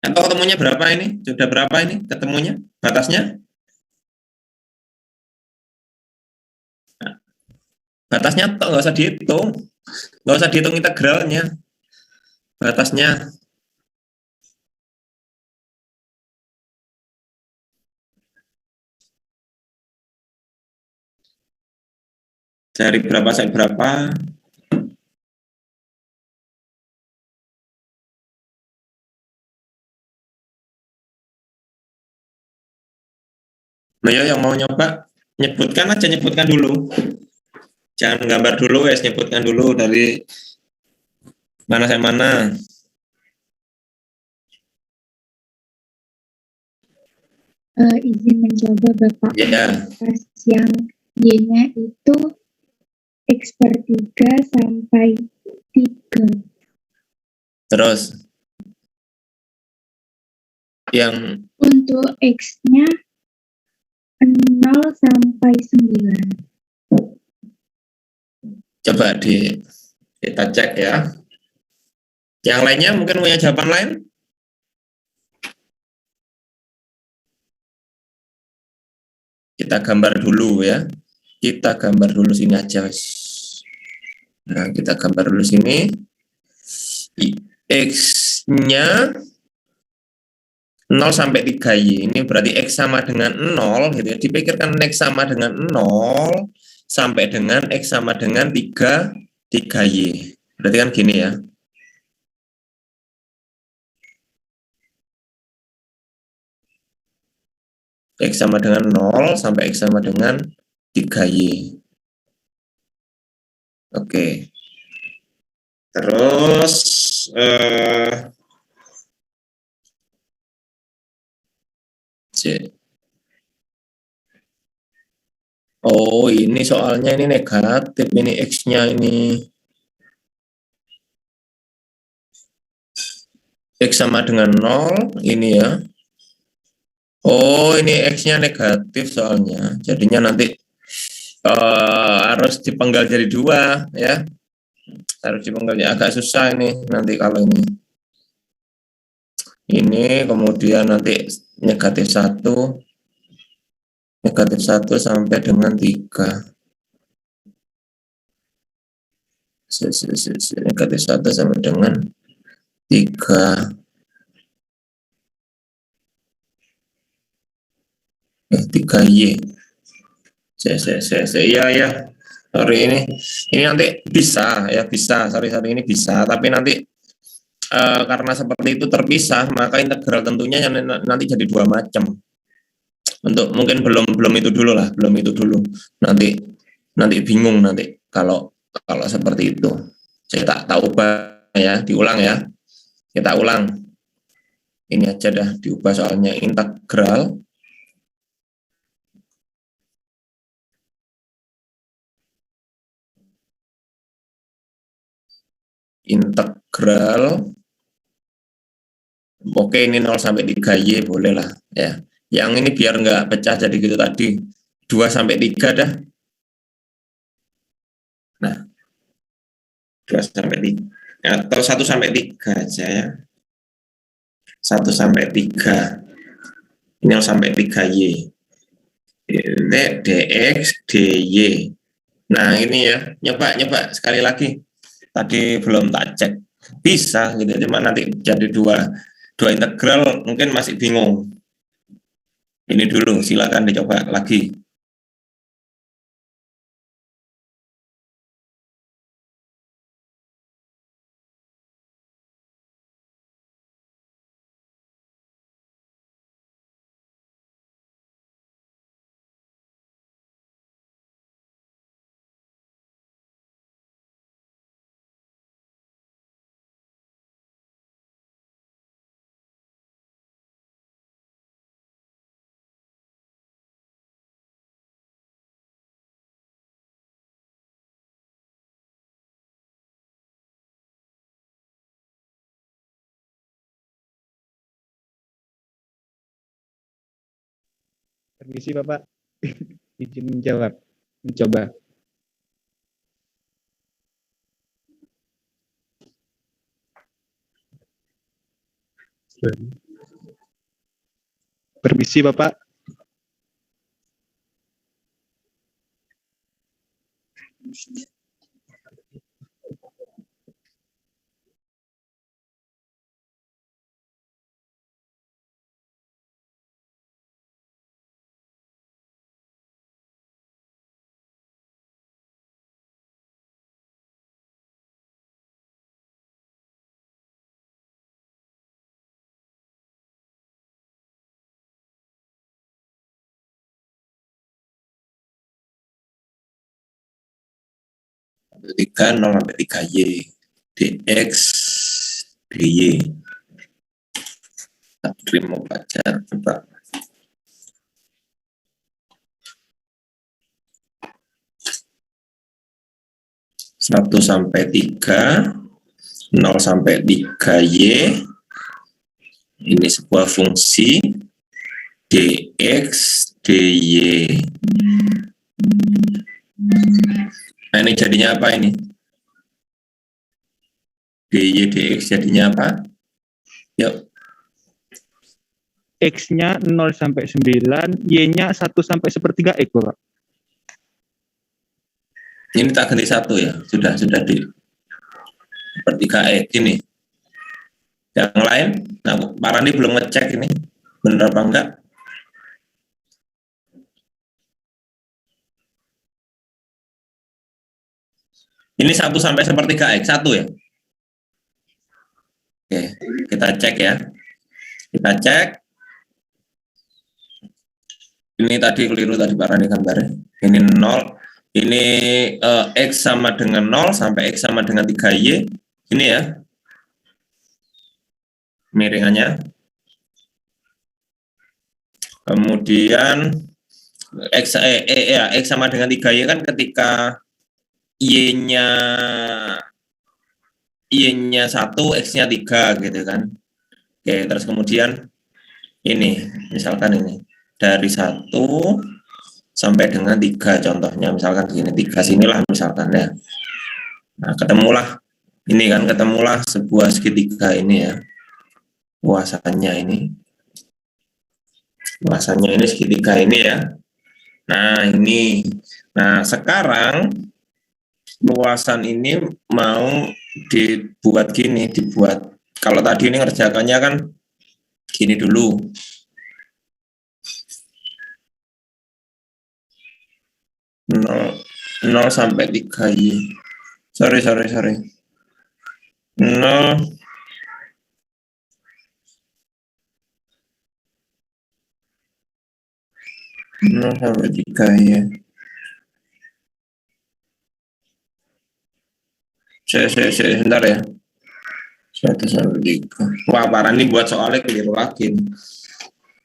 Atau ketemunya berapa ini? Sudah berapa ini ketemunya? Batasnya? Nah, batasnya toh nggak usah dihitung. Nggak usah dihitung integralnya. Batasnya. Dari berapa sampai berapa? Nah, ya yang mau nyoba, nyebutkan aja, nyebutkan dulu. Jangan gambar dulu, wes nyebutkan dulu dari mana sampai mana. Izin mencoba Bapak. Ya. Pas yang Y-nya itu X per 3 sampai 3. Terus yang Untuk X-nya 0 sampai 9. coba kita cek ya. Yang lainnya mungkin punya jawaban lain? Kita gambar dulu ya. Kita gambar dulu sini aja. Nah, kita gambar dulu sini. X-nya 0 sampai 3Y. Ini berarti X sama dengan 0 gitu ya. Dipikirkan X sama dengan 0 sampai dengan X sama dengan 3Y. Berarti kan gini ya. X sama dengan 0 sampai X sama dengan 3Y. Oke. Terus Oh, ini soalnya ini negatif, ini X-nya ini. X sama dengan 0, ini ya. Oh, ini X-nya negatif soalnya. Jadinya nanti harus dipenggal jadi 2, ya. Harus dipenggal, agak susah ini nanti kalau ini. Ini kemudian nanti negatif 1 sampai dengan 3. Negatif 1 sampai dengan 3. 3Y. Ya. Sorry, ini nanti bisa ya, sorry ini bisa, tapi nanti karena seperti itu terpisah, maka integral tentunya nanti jadi 2 macam. Untuk mungkin belum itu dulu lah, nanti bingung nanti kalau seperti itu. Saya tak tahu ya, diulang ya. Kita ulang. Ini aja dah diubah soalnya integral oke, ini 0 sampai 3Y boleh lah ya. Yang ini biar nggak pecah jadi gitu tadi, 2 sampai 3 dah. Nah, 2 sampai 3 atau 1 sampai 3 aja ya. 1 sampai 3. 0 sampai 3Y. Ini dx dy. Nah, ini ya, nyoba sekali lagi. Tadi belum tak cek, bisa gitu, cuma nanti jadi dua integral mungkin masih bingung. Ini dulu, silakan dicoba lagi. Permisi Bapak, izin menjawab, mencoba. Permisi Bapak. Tiga 0 sampai 3Y dx dy. Terima baca coba. Satu sampai 3, 0 sampai 3Y. Ini sebuah fungsi dx dy. Nah, ini jadinya apa ini? dy dx jadinya apa? Yuk. X-nya 0 sampai 9, Y-nya 1 sampai 1/3 X, Bapak. Ini tak ganti 1 ya, sudah di 1/3 X ini. Yang lain, nah, Pak Randi belum ngecek ini, benar apa enggak? Ini 1 sampai 1/3 X, 1 ya? Oke, kita cek ya. Kita cek. Ini tadi keliru tadi Pak Rani gambarnya. Ini 0. Ini X sama dengan 0 sampai X sama dengan 3Y. Ini ya. kemiringannya. Kemudian X sama dengan 3Y kan ketika Y-nya 1, X-nya 3 gitu kan. Oke, terus kemudian ini, misalkan ini dari 1 sampai dengan 3 contohnya, misalkan gini, 3 sinilah misalkan ya. Nah, ketemulah sebuah segitiga ini ya. Luasannya ini segitiga ini ya. Nah, ini. Nah, sekarang luasan ini mau dibuat kalau tadi ini ngerjakannya kan gini dulu. Nol sampai 3Y. Sorry. 0 sampai 3 ya. Sebentar ya. 1 sampai 3. Wah, parah nih buat soalnya keliru lagi.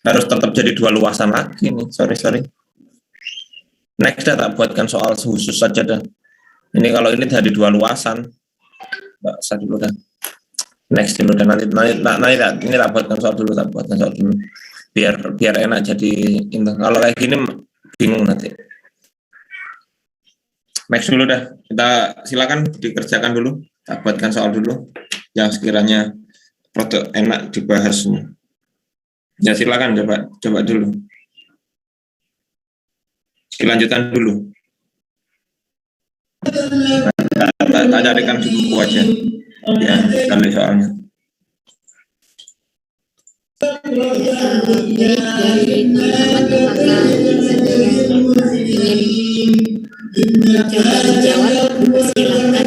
Harus tetap jadi 2 luasan lagi nih. Sorry. Next dah tak buatkan soal khusus saja dah. Ini kalau ini dari 2 luasan. Enggak usah dulu dah. Next dulu dah, nanti ini tak buatkan soal dulu. Biar enak jadi inti. Kalau kayak gini bingung nanti. Next dulu dah. Kita silakan dikerjakan dulu. Tak buatkan soal dulu. Yang sekiranya produk enak dibahas semua. Ya silakan coba dulu. Dilanjutkan dulu. Tak carikan di buku aja. Ya, kali soalnya. Baik, dari teman-teman apakah ada yang ingin mencoba menjawab? Silakan.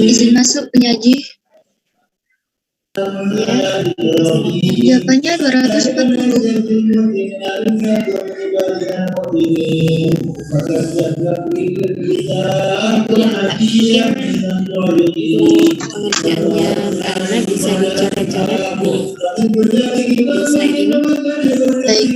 Izin masuk penyaji. Ya, Jawabannya 240. pengerjaannya karena bisa dicoret-coret di slide ini. Baik.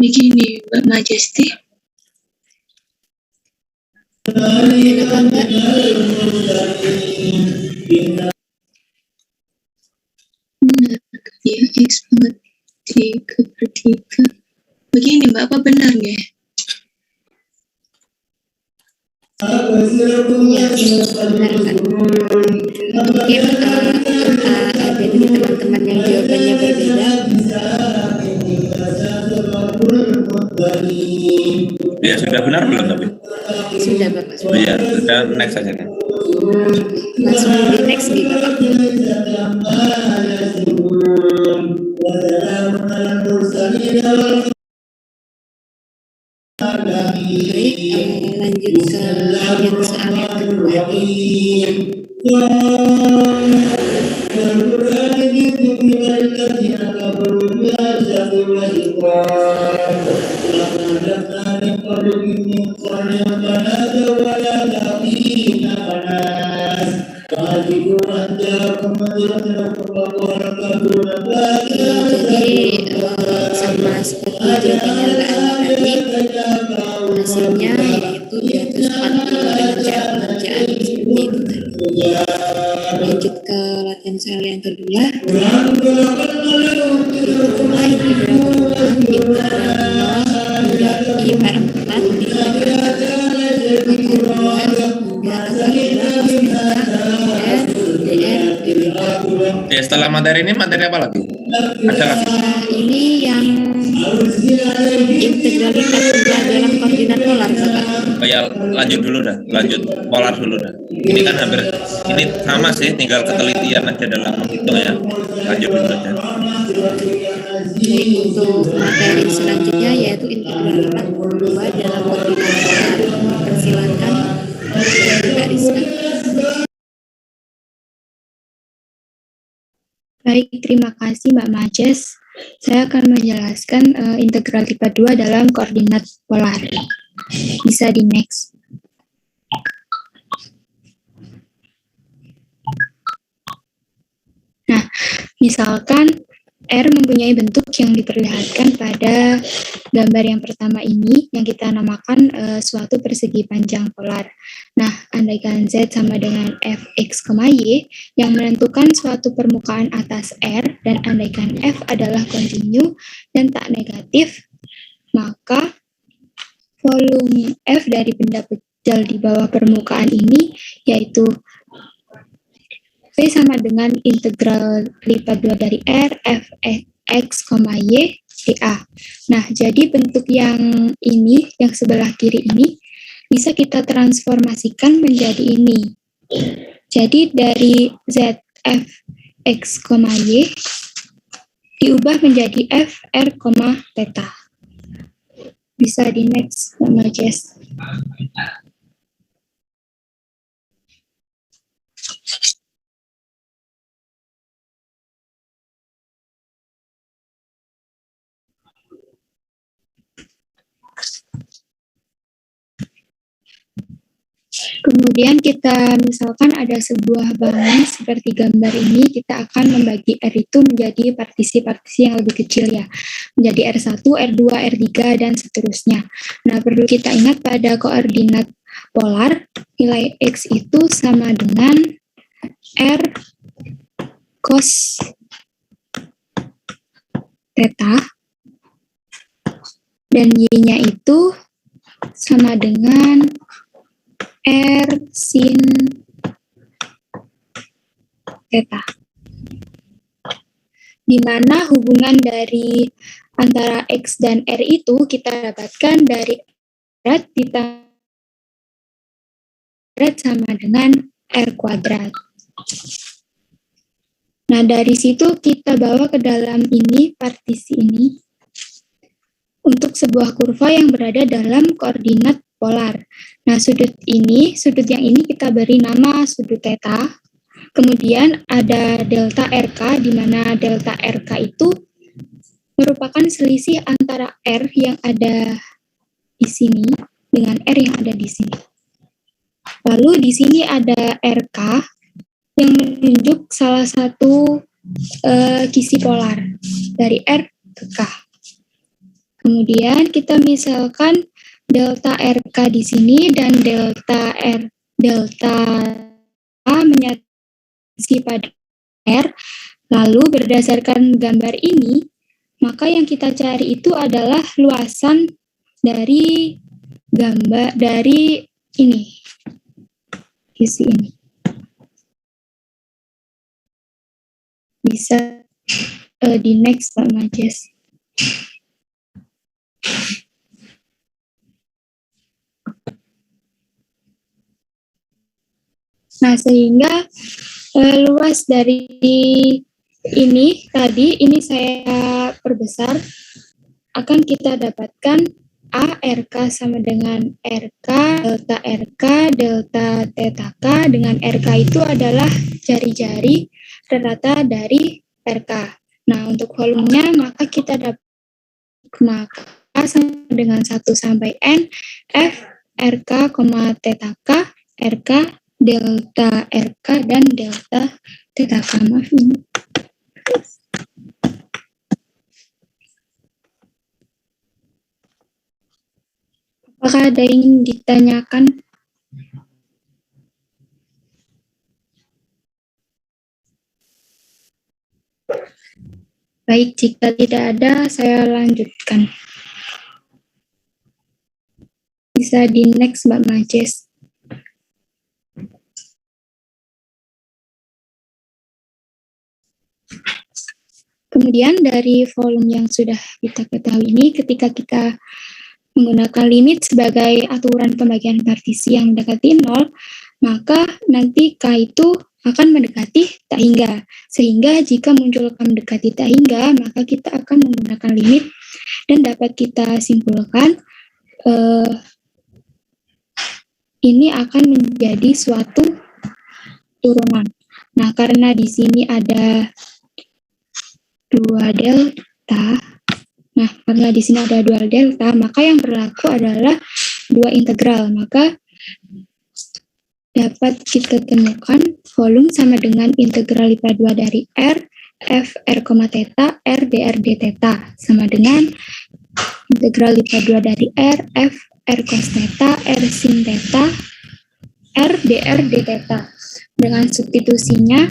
Begini, Mbak Majesti. Kenapa Mbak? Benar, ya, X banget 3/3. Begini, Mbak, apa benar nggih? Ya, benar Mbak. Mungkin ada dari teman-teman yang jawabannya berbeda. Ya sudah benar belum tapi? Sudah Bapak. Oh iya, sudah next saja kan. Langsung di next nih Bapak. Baik, lanjut ke yang soal yang kedua. Jadi sama seperti jawabannya Mbak Ani tadi, hasilnya yaitu 240 dengan cara pengerjaan seperti itu tadi. Lanjut ke latihan soal yang kedua. Hitunglah integral hingga I per 4 Ya setelah materi ini materi apa lagi? Ada lagi? Ini yang integralitas dalam koordinat polar Bapak. Oh ya lanjut dulu dah, lanjut polar dulu dah. Ini kan hampir ini sama sih, tinggal ketelitian aja dalam menghitung ya. Lanjut dulu aja. Jadi untuk materi selanjutnya yaitu integralitas kedua dalam koordinat polar. Persilakan Mbak Rizka. Baik, terima kasih Mbak Majes. Saya akan menjelaskan integral tipe 2 dalam koordinat polar. Bisa di next. Nah, misalkan R mempunyai bentuk yang diperlihatkan pada gambar yang pertama ini, yang kita namakan suatu persegi panjang polar. Nah, andaikan Z sama dengan Fx, Y, yang menentukan suatu permukaan atas R, dan andaikan F adalah kontinu dan tak negatif, maka volume F dari benda kecil di bawah permukaan ini, yaitu V sama dengan integral lipat 2 dari R, Fx, Y, dA. Nah, jadi bentuk yang ini, yang sebelah kiri ini, bisa kita transformasikan menjadi ini. Jadi dari Z, Fx, Y, diubah menjadi Fr, theta. Bisa di next, Mbak Jess. Kemudian kita misalkan ada sebuah bangun seperti gambar ini, kita akan membagi R itu menjadi partisi-partisi yang lebih kecil ya. Menjadi R1, R2, R3, dan seterusnya. Nah, perlu kita ingat pada koordinat polar, nilai X itu sama dengan R cos theta, dan Y-nya itu sama dengan R sin theta. Di mana hubungan dari antara X dan R itu kita dapatkan dari R ditambah sama dengan R kuadrat. Nah, dari situ kita bawa ke dalam ini, partisi ini, untuk sebuah kurva yang berada dalam koordinat polar. Nah, sudut yang ini kita beri nama sudut theta. Kemudian ada delta RK, di mana delta RK itu merupakan selisih antara R yang ada di sini dengan R yang ada di sini. Lalu di sini ada RK yang menunjuk salah satu kisi polar dari R ke K. Kemudian kita misalkan delta RK di sini dan delta A menyatu pada R. Lalu berdasarkan gambar ini, maka yang kita cari itu adalah luasan dari gambar dari ini, isi ini. Bisa di next Pak Majes. Nah, sehingga luas dari ini tadi, ini saya perbesar, akan kita dapatkan A RK sama dengan RK, delta theta K dengan RK itu adalah jari-jari rata dari RK. Nah, untuk volumenya maka kita dapat maka sama dengan 1 sampai N F RK, theta K, RK, delta RK, dan delta theta K. Maaf ini. Apakah ada yang ingin ditanyakan? Baik, jika tidak ada, saya lanjutkan. Bisa di next, Mbak Majes. Kemudian dari volume yang sudah kita ketahui ini, ketika kita menggunakan limit sebagai aturan pembagian partisi yang mendekati 0, maka nanti K itu akan mendekati tak hingga. Sehingga jika muncul K mendekati tak hingga, maka kita akan menggunakan limit dan dapat kita simpulkan ini akan menjadi suatu turunan. Nah, karena di sini ada 2 delta, nah, karena di sini ada 2 delta, maka yang berlaku adalah 2 integral. Maka dapat kita temukan volume sama dengan integral lipat 2 dari R, F, R, theta, R, dr, d theta, sama dengan integral lipat 2 dari R, F, R cos theta, R sin theta, R, dr, d theta. Dengan substitusinya,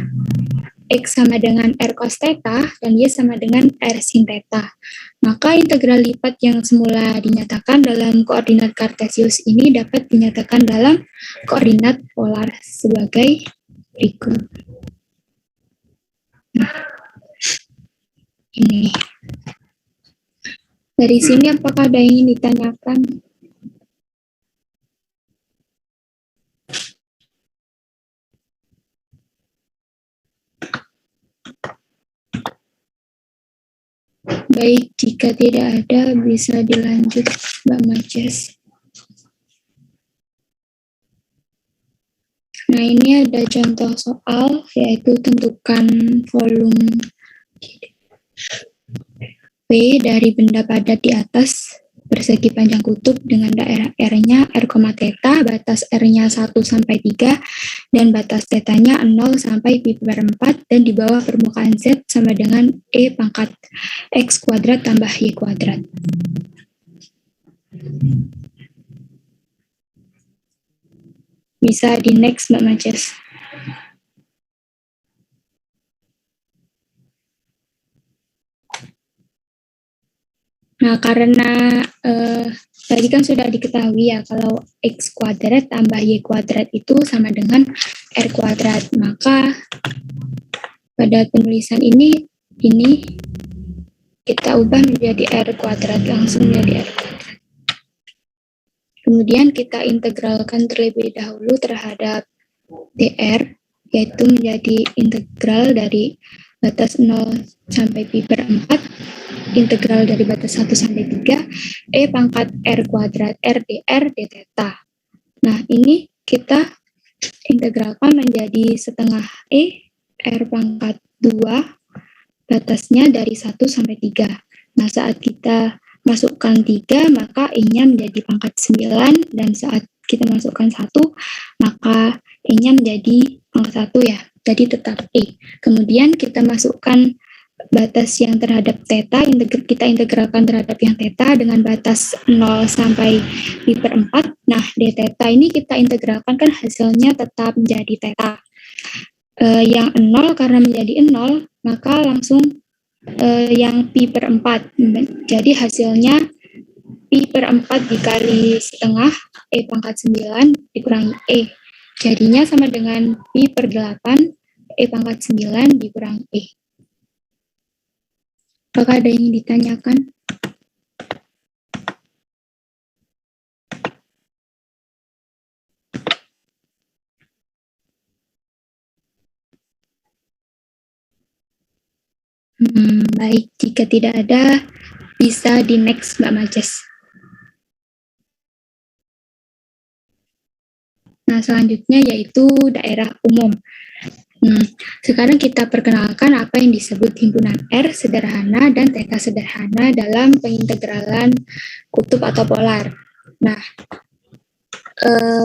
X sama dengan R cos theta, dan Y sama dengan R sin theta. Maka integral lipat yang semula dinyatakan dalam koordinat kartesius ini dapat dinyatakan dalam koordinat polar sebagai berikut. Nah, ini. Dari sini apakah ada yang ingin ditanyakan? Baik, jika tidak ada, bisa dilanjut, Mbak Majes. Nah, ini ada contoh soal, yaitu tentukan volume P dari benda padat di atas persegi panjang kutub dengan daerah R-nya R, theta, batas R-nya 1 sampai 3, dan batas theta-nya 0 sampai pi per 4, dan di bawah permukaan Z sama dengan E pangkat X kuadrat tambah Y kuadrat. Bisa di next, Mbak Majes. Nah, karena tadi kan sudah diketahui ya, kalau X kuadrat tambah Y kuadrat itu sama dengan R kuadrat. Maka pada penulisan ini kita ubah menjadi R kuadrat, langsung menjadi R kuadrat. Kemudian kita integralkan terlebih dahulu terhadap dr, yaitu menjadi integral dari batas 0 sampai pi per 4, integral dari batas 1 sampai 3, E pangkat R kuadrat R dr d theta. Nah, ini kita integralkan menjadi setengah E R pangkat 2, batasnya dari 1 sampai 3. Nah, saat kita masukkan 3, maka E-nya menjadi pangkat 9, dan saat kita masukkan 1, maka E-nya menjadi pangkat 1 ya, jadi tetap E. Kemudian kita masukkan batas yang terhadap theta, kita integralkan terhadap yang theta dengan batas 0 sampai pi per 4. Nah, d theta ini kita integralkan kan hasilnya tetap menjadi theta. Yang 0 karena menjadi 0, maka langsung yang pi per 4. Jadi hasilnya pi per 4 dikali setengah E pangkat 9 dikurangi E. Jadinya sama dengan pi per 8 E pangkat 9 dikurangi E. Apakah ada yang ditanyakan? Baik, jika tidak ada, bisa di next Mbak Majes. Nah, selanjutnya yaitu daerah umum. Sekarang kita perkenalkan apa yang disebut himpunan R sederhana dan theta sederhana dalam pengintegralan kutub atau polar. Nah,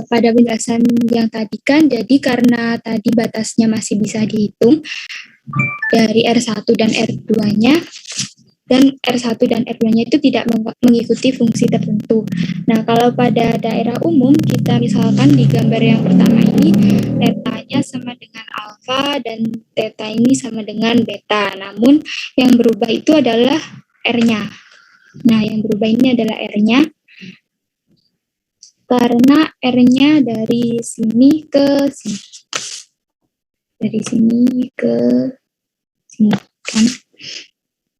pada penjelasan yang tadi kan, jadi karena tadi batasnya masih bisa dihitung dari R1 dan R2-nya, dan R1 dan R2-nya itu tidak mengikuti fungsi tertentu. Nah, kalau pada daerah umum, kita misalkan di gambar yang pertama ini, theta-nya sama dengan alfa dan theta ini sama dengan beta. Namun, yang berubah itu adalah R-nya. Nah, yang berubah ini adalah R-nya. Karena R-nya dari sini ke sini. Dari sini ke sini, kan?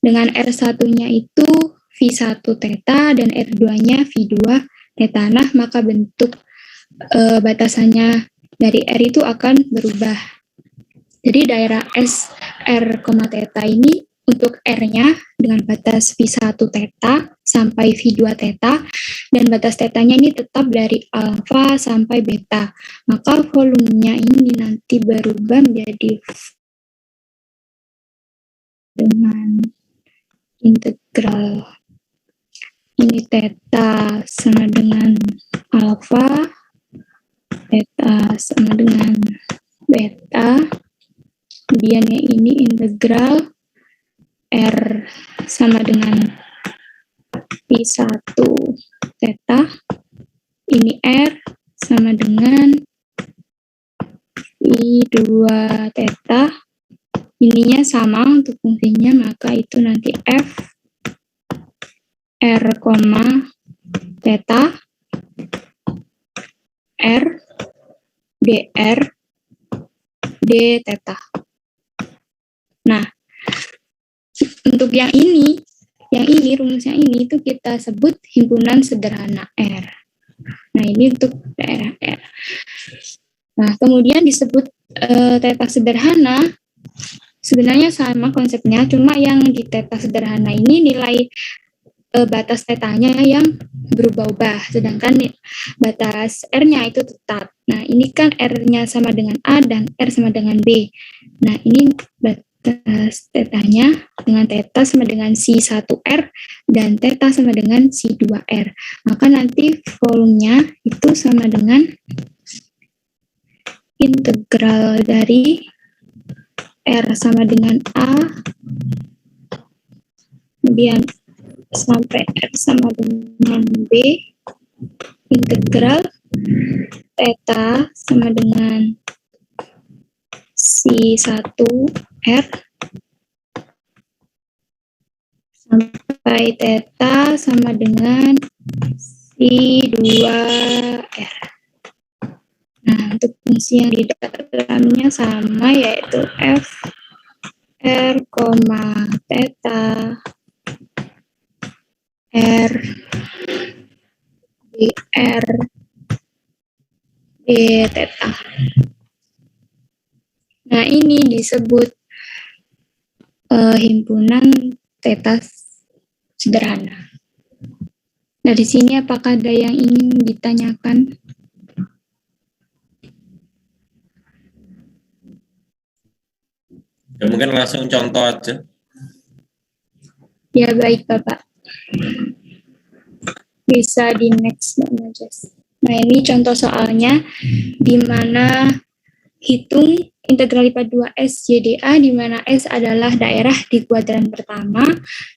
Dengan R1-nya itu V1 theta dan R2-nya V2 theta. Nah, maka bentuk batasannya dari R itu akan berubah. Jadi daerah S, R, theta ini untuk R-nya dengan batas V1 theta sampai V2 theta, dan batas theta-nya ini tetap dari alfa sampai beta. Maka volumenya ini nanti berubah menjadi dengan integral ini theta sama dengan alfa, theta sama dengan beta, kemudian yang ini integral R sama dengan P1 theta, ini R sama dengan P2 theta, ininya sama untuk fungsinya, maka itu nanti F R, theta R dr d theta. Nah, untuk yang ini rumusnya ini itu kita sebut himpunan sederhana R. Nah, ini untuk daerah R. Nah, kemudian disebut theta sederhana. Sebenarnya sama konsepnya, cuma yang di theta sederhana ini nilai batas tetanya yang berubah-ubah, sedangkan batas R-nya itu tetap. Nah, ini kan R-nya sama dengan A dan R sama dengan B. Nah, ini batas tetanya dengan theta sama dengan C1R dan theta sama dengan C2R. Maka nanti volumenya itu sama dengan integral dari R sama dengan A, kemudian sampai R sama dengan B, integral theta sama dengan C1R sampai theta sama dengan C2R. Nah, untuk fungsi yang di dalamnya sama, yaitu F R, theta R dr d theta. Nah, ini disebut himpunan theta sederhana. Nah, di sini apakah ada yang ingin ditanyakan? Ya, mungkin langsung contoh aja. Ya, baik Bapak. Bisa di next aja. Nah, ini contoh soalnya di mana hitung integral lipat 2S JDA, di mana S adalah daerah di kuadran pertama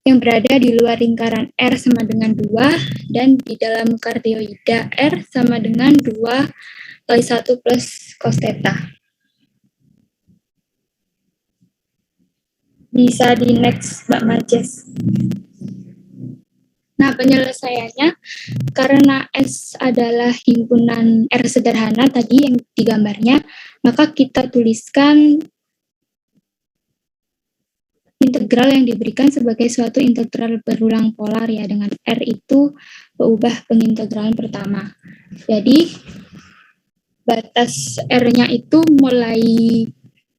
yang berada di luar lingkaran R sama dengan 2, dan di dalam kardioida R sama dengan 2 kali 1 plus cos theta. Bisa di next, Mbak Majes. Nah, penyelesaiannya, karena S adalah himpunan R sederhana tadi yang digambarnya, maka kita tuliskan integral yang diberikan sebagai suatu integral berulang polar ya, dengan R itu berubah pengintegralan pertama. Jadi, batas R-nya itu mulai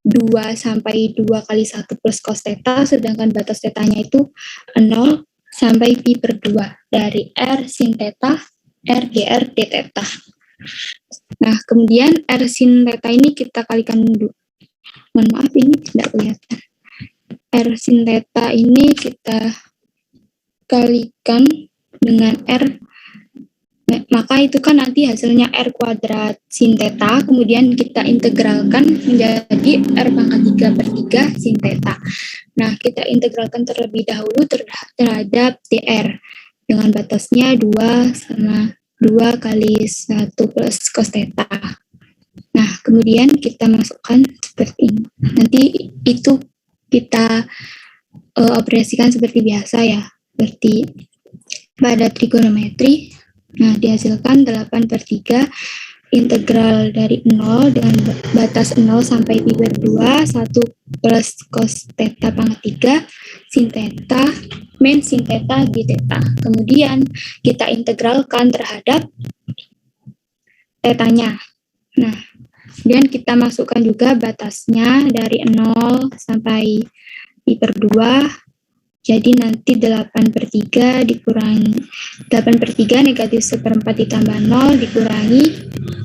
2 sampai 2 kali 1 plus cos theta, sedangkan batas theta-nya itu 0 sampai pi per 2 dari R sin theta, R dr d theta. Nah, kemudian R sin theta ini kita kalikan dulu. Mohon maaf, ini tidak kelihatan. R sin theta ini kita kalikan dengan R, maka itu kan nanti hasilnya R kuadrat sin theta, kemudian kita integralkan menjadi R pangkat 3 per 3 sin theta. Nah, kita integralkan terlebih dahulu terhadap dr dengan batasnya 2 sama 2 kali 1 plus cos theta. Nah, kemudian kita masukkan seperti ini. Nanti itu kita operasikan seperti biasa ya, seperti pada trigonometri. Nah, dihasilkan 8 per 3 integral dari 0 dengan batas 0 sampai pi per 2, 1 plus cos theta pangkat 3 sin theta min sin theta d theta. Kemudian kita integralkan terhadap theta-nya. Nah, kemudian kita masukkan juga batasnya dari 0 sampai pi per 2. Jadi nanti 8 per 3 dikurangi 8 per 3 negatif 1/4 ditambah 0 dikurangi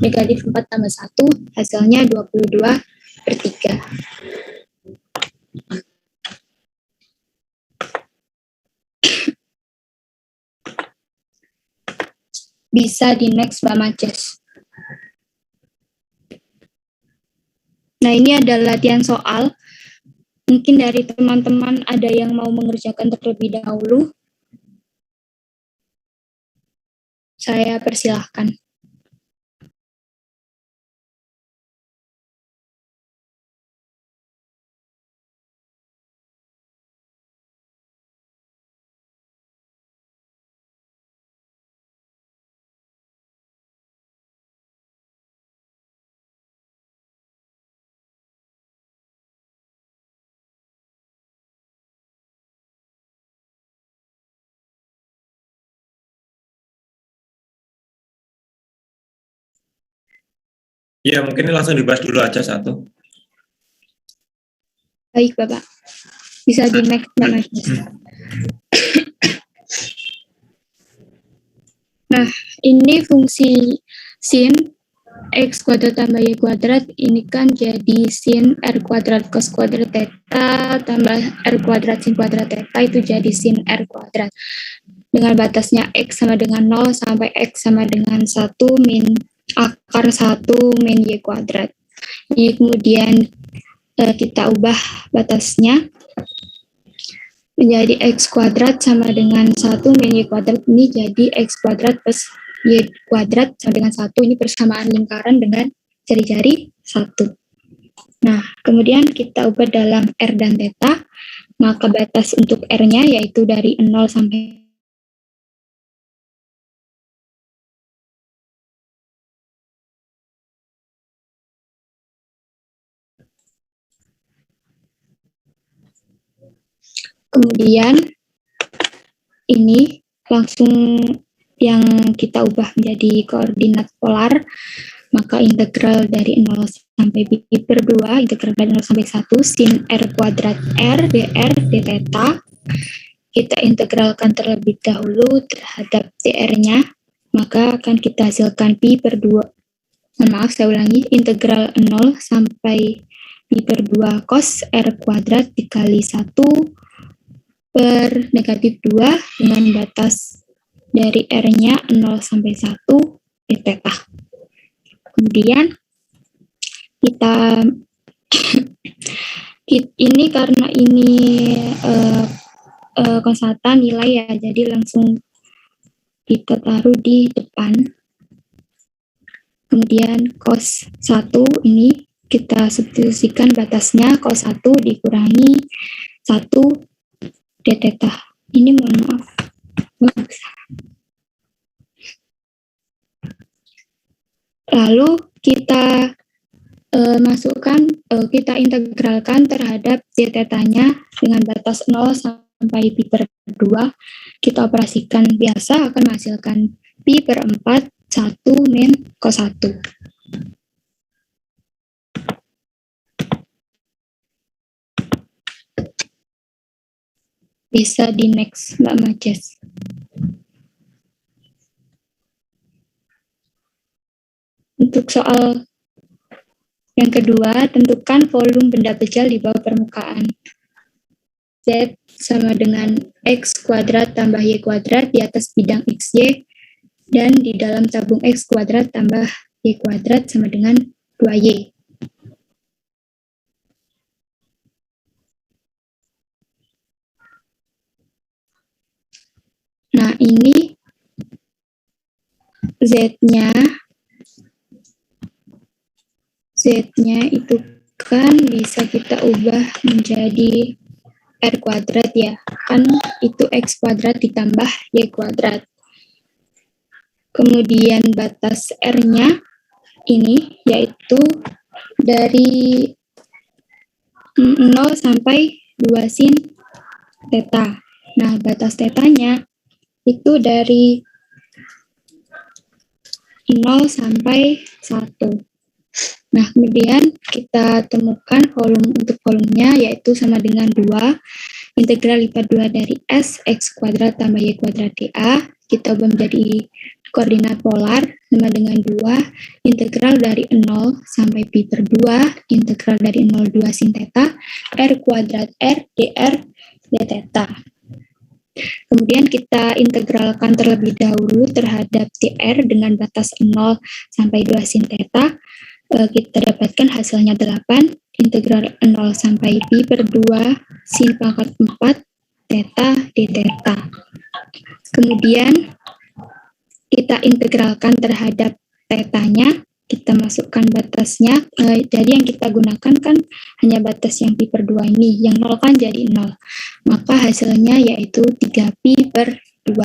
negatif 4 tambah 1, hasilnya 22 per 3. Bisa di next, Mbak Majes. Nah, ini adalah latihan soal. Mungkin dari teman-teman ada yang mau mengerjakan terlebih dahulu. Saya persilahkan. Ya, mungkin langsung dibahas dulu aja satu. Baik, Bapak. Bisa di next, Mbak Majes. Nah, ini fungsi sin x kuadrat tambah y kuadrat, ini kan jadi sin r kuadrat cos kuadrat theta tambah r kuadrat sin kuadrat theta, itu jadi sin r kuadrat. Dengan batasnya x sama dengan 0 sampai x sama dengan 1 min akar 1 min y kuadrat. Ini kemudian kita ubah batasnya menjadi x kuadrat sama dengan 1 min y kuadrat, ini jadi x kuadrat plus y kuadrat sama dengan 1, ini persamaan lingkaran dengan jari-jari 1. Nah, kemudian kita ubah dalam r dan theta, maka batas untuk r-nya yaitu dari 0 sampai kemudian ini langsung yang kita ubah menjadi koordinat polar, maka integral dari 0 sampai pi per 2, integral dari 0 sampai 1 sin r kuadrat r dr d theta, kita integralkan terlebih dahulu terhadap dr-nya, maka akan kita hasilkan pi per 2, maaf saya ulangi, integral 0 sampai pi per 2 cos r kuadrat dikali 1 per negatif 2 dengan batas dari R-nya 0 sampai 1 d theta. Kemudian kita Ini karena ini konstanta nilai ya, jadi langsung kita taruh di depan. Kemudian cos 1 ini kita substitusikan batasnya, cos 1 dikurangi 1 d theta. Ini mohon maaf. Lalu kita kita integralkan terhadap d theta-nya dengan batas 0 sampai pi per 2. Kita operasikan biasa akan menghasilkan pi per 4 1 min cos 1. Bisa di next, Mbak Majes. Untuk soal yang kedua, tentukan volume benda pejal di bawah permukaan. Z sama dengan X kuadrat tambah Y kuadrat di atas bidang XY, dan di dalam tabung X kuadrat tambah Y kuadrat sama dengan 2Y. Nah, ini Z-nya itu kan bisa kita ubah menjadi R kuadrat ya. Kan itu X kuadrat ditambah Y kuadrat. Kemudian batas R-nya ini yaitu dari 0 sampai 2 sin theta. Nah, batas theta-nya itu dari 0 sampai 1. Nah, kemudian kita temukan volume untuk volumenya yaitu sama dengan 2 integral lipat 2 dari S X kuadrat tambah Y kuadrat dA. Kita ubah menjadi koordinat polar sama dengan 2 integral dari 0 sampai pi per 2 integral dari 0,2 sin theta R kuadrat R dR d theta. Kemudian kita integralkan terlebih dahulu terhadap dr dengan batas 0 sampai 2 sin theta. Kita dapatkan hasilnya 8 integral 0 sampai pi per 2 sin pangkat 4 theta d theta. Kemudian kita integralkan terhadap theta-nya, kita masukkan batasnya. Jadi yang kita gunakan kan hanya batas yang pi per 2 ini, yang 0 kan jadi 0. Maka hasilnya yaitu 3 pi per 2.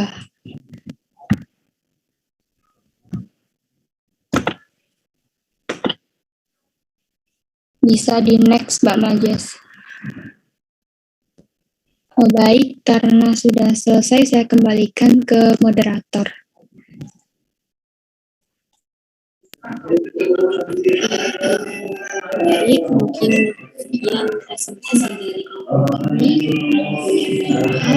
Bisa di next, Mbak Majes. Baik, karena sudah selesai, saya kembalikan ke moderator. Baik, mungkin sekian presentasi dari kelompok ini. Mungkin ada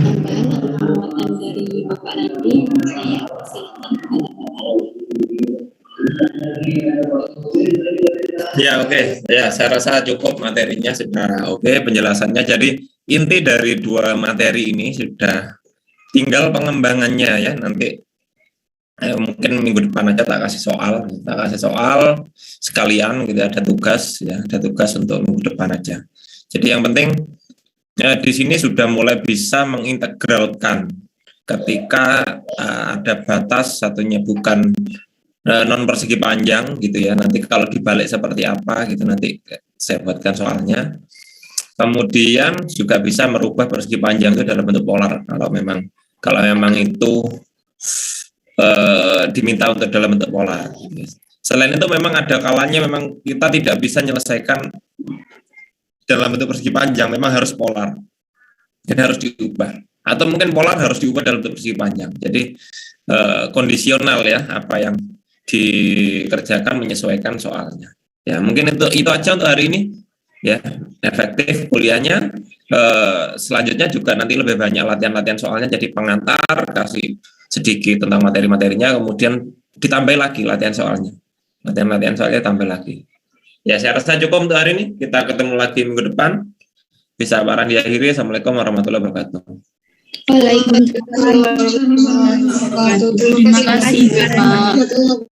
tambahan atau penguatan dari Bapak Randi. Saya persilakan kepada Bapak Randi. Ya, oke. Ya, saya rasa cukup materinya sudah oke, penjelasannya. Jadi inti dari dua materi ini sudah tinggal pengembangannya ya. Nanti mungkin minggu depan aja tak kasih soal sekalian gitu, ada tugas ya, ada tugas untuk minggu depan aja. Jadi yang penting ya, di sini sudah mulai bisa mengintegralkan ketika ada batas satunya bukan non persegi panjang gitu ya. Nanti kalau dibalik seperti apa gitu nanti saya buatkan soalnya. Kemudian juga bisa merubah persegi panjang itu dalam bentuk polar kalau memang itu diminta untuk dalam bentuk polar. Selain itu memang ada kalanya memang kita tidak bisa menyelesaikan dalam bentuk persegi panjang, memang harus polar. Jadi harus diubah. Atau mungkin polar harus diubah dalam bentuk persegi panjang. Jadi kondisional ya, apa yang dikerjakan menyesuaikan soalnya. Ya, mungkin itu aja untuk hari ini. Ya, efektif kuliahnya. Selanjutnya juga nanti lebih banyak latihan-latihan soalnya, jadi pengantar, kasih sedikit tentang materi-materinya, kemudian ditambah lagi latihan soalnya. Latihan soalnya tambah lagi. Ya, saya rasa cukup untuk hari ini. Kita ketemu lagi minggu depan. Bisa Pak Randi akhiri. Assalamualaikum warahmatullahi wabarakatuh. Waalaikumsalam. Terima kasih, Bapak.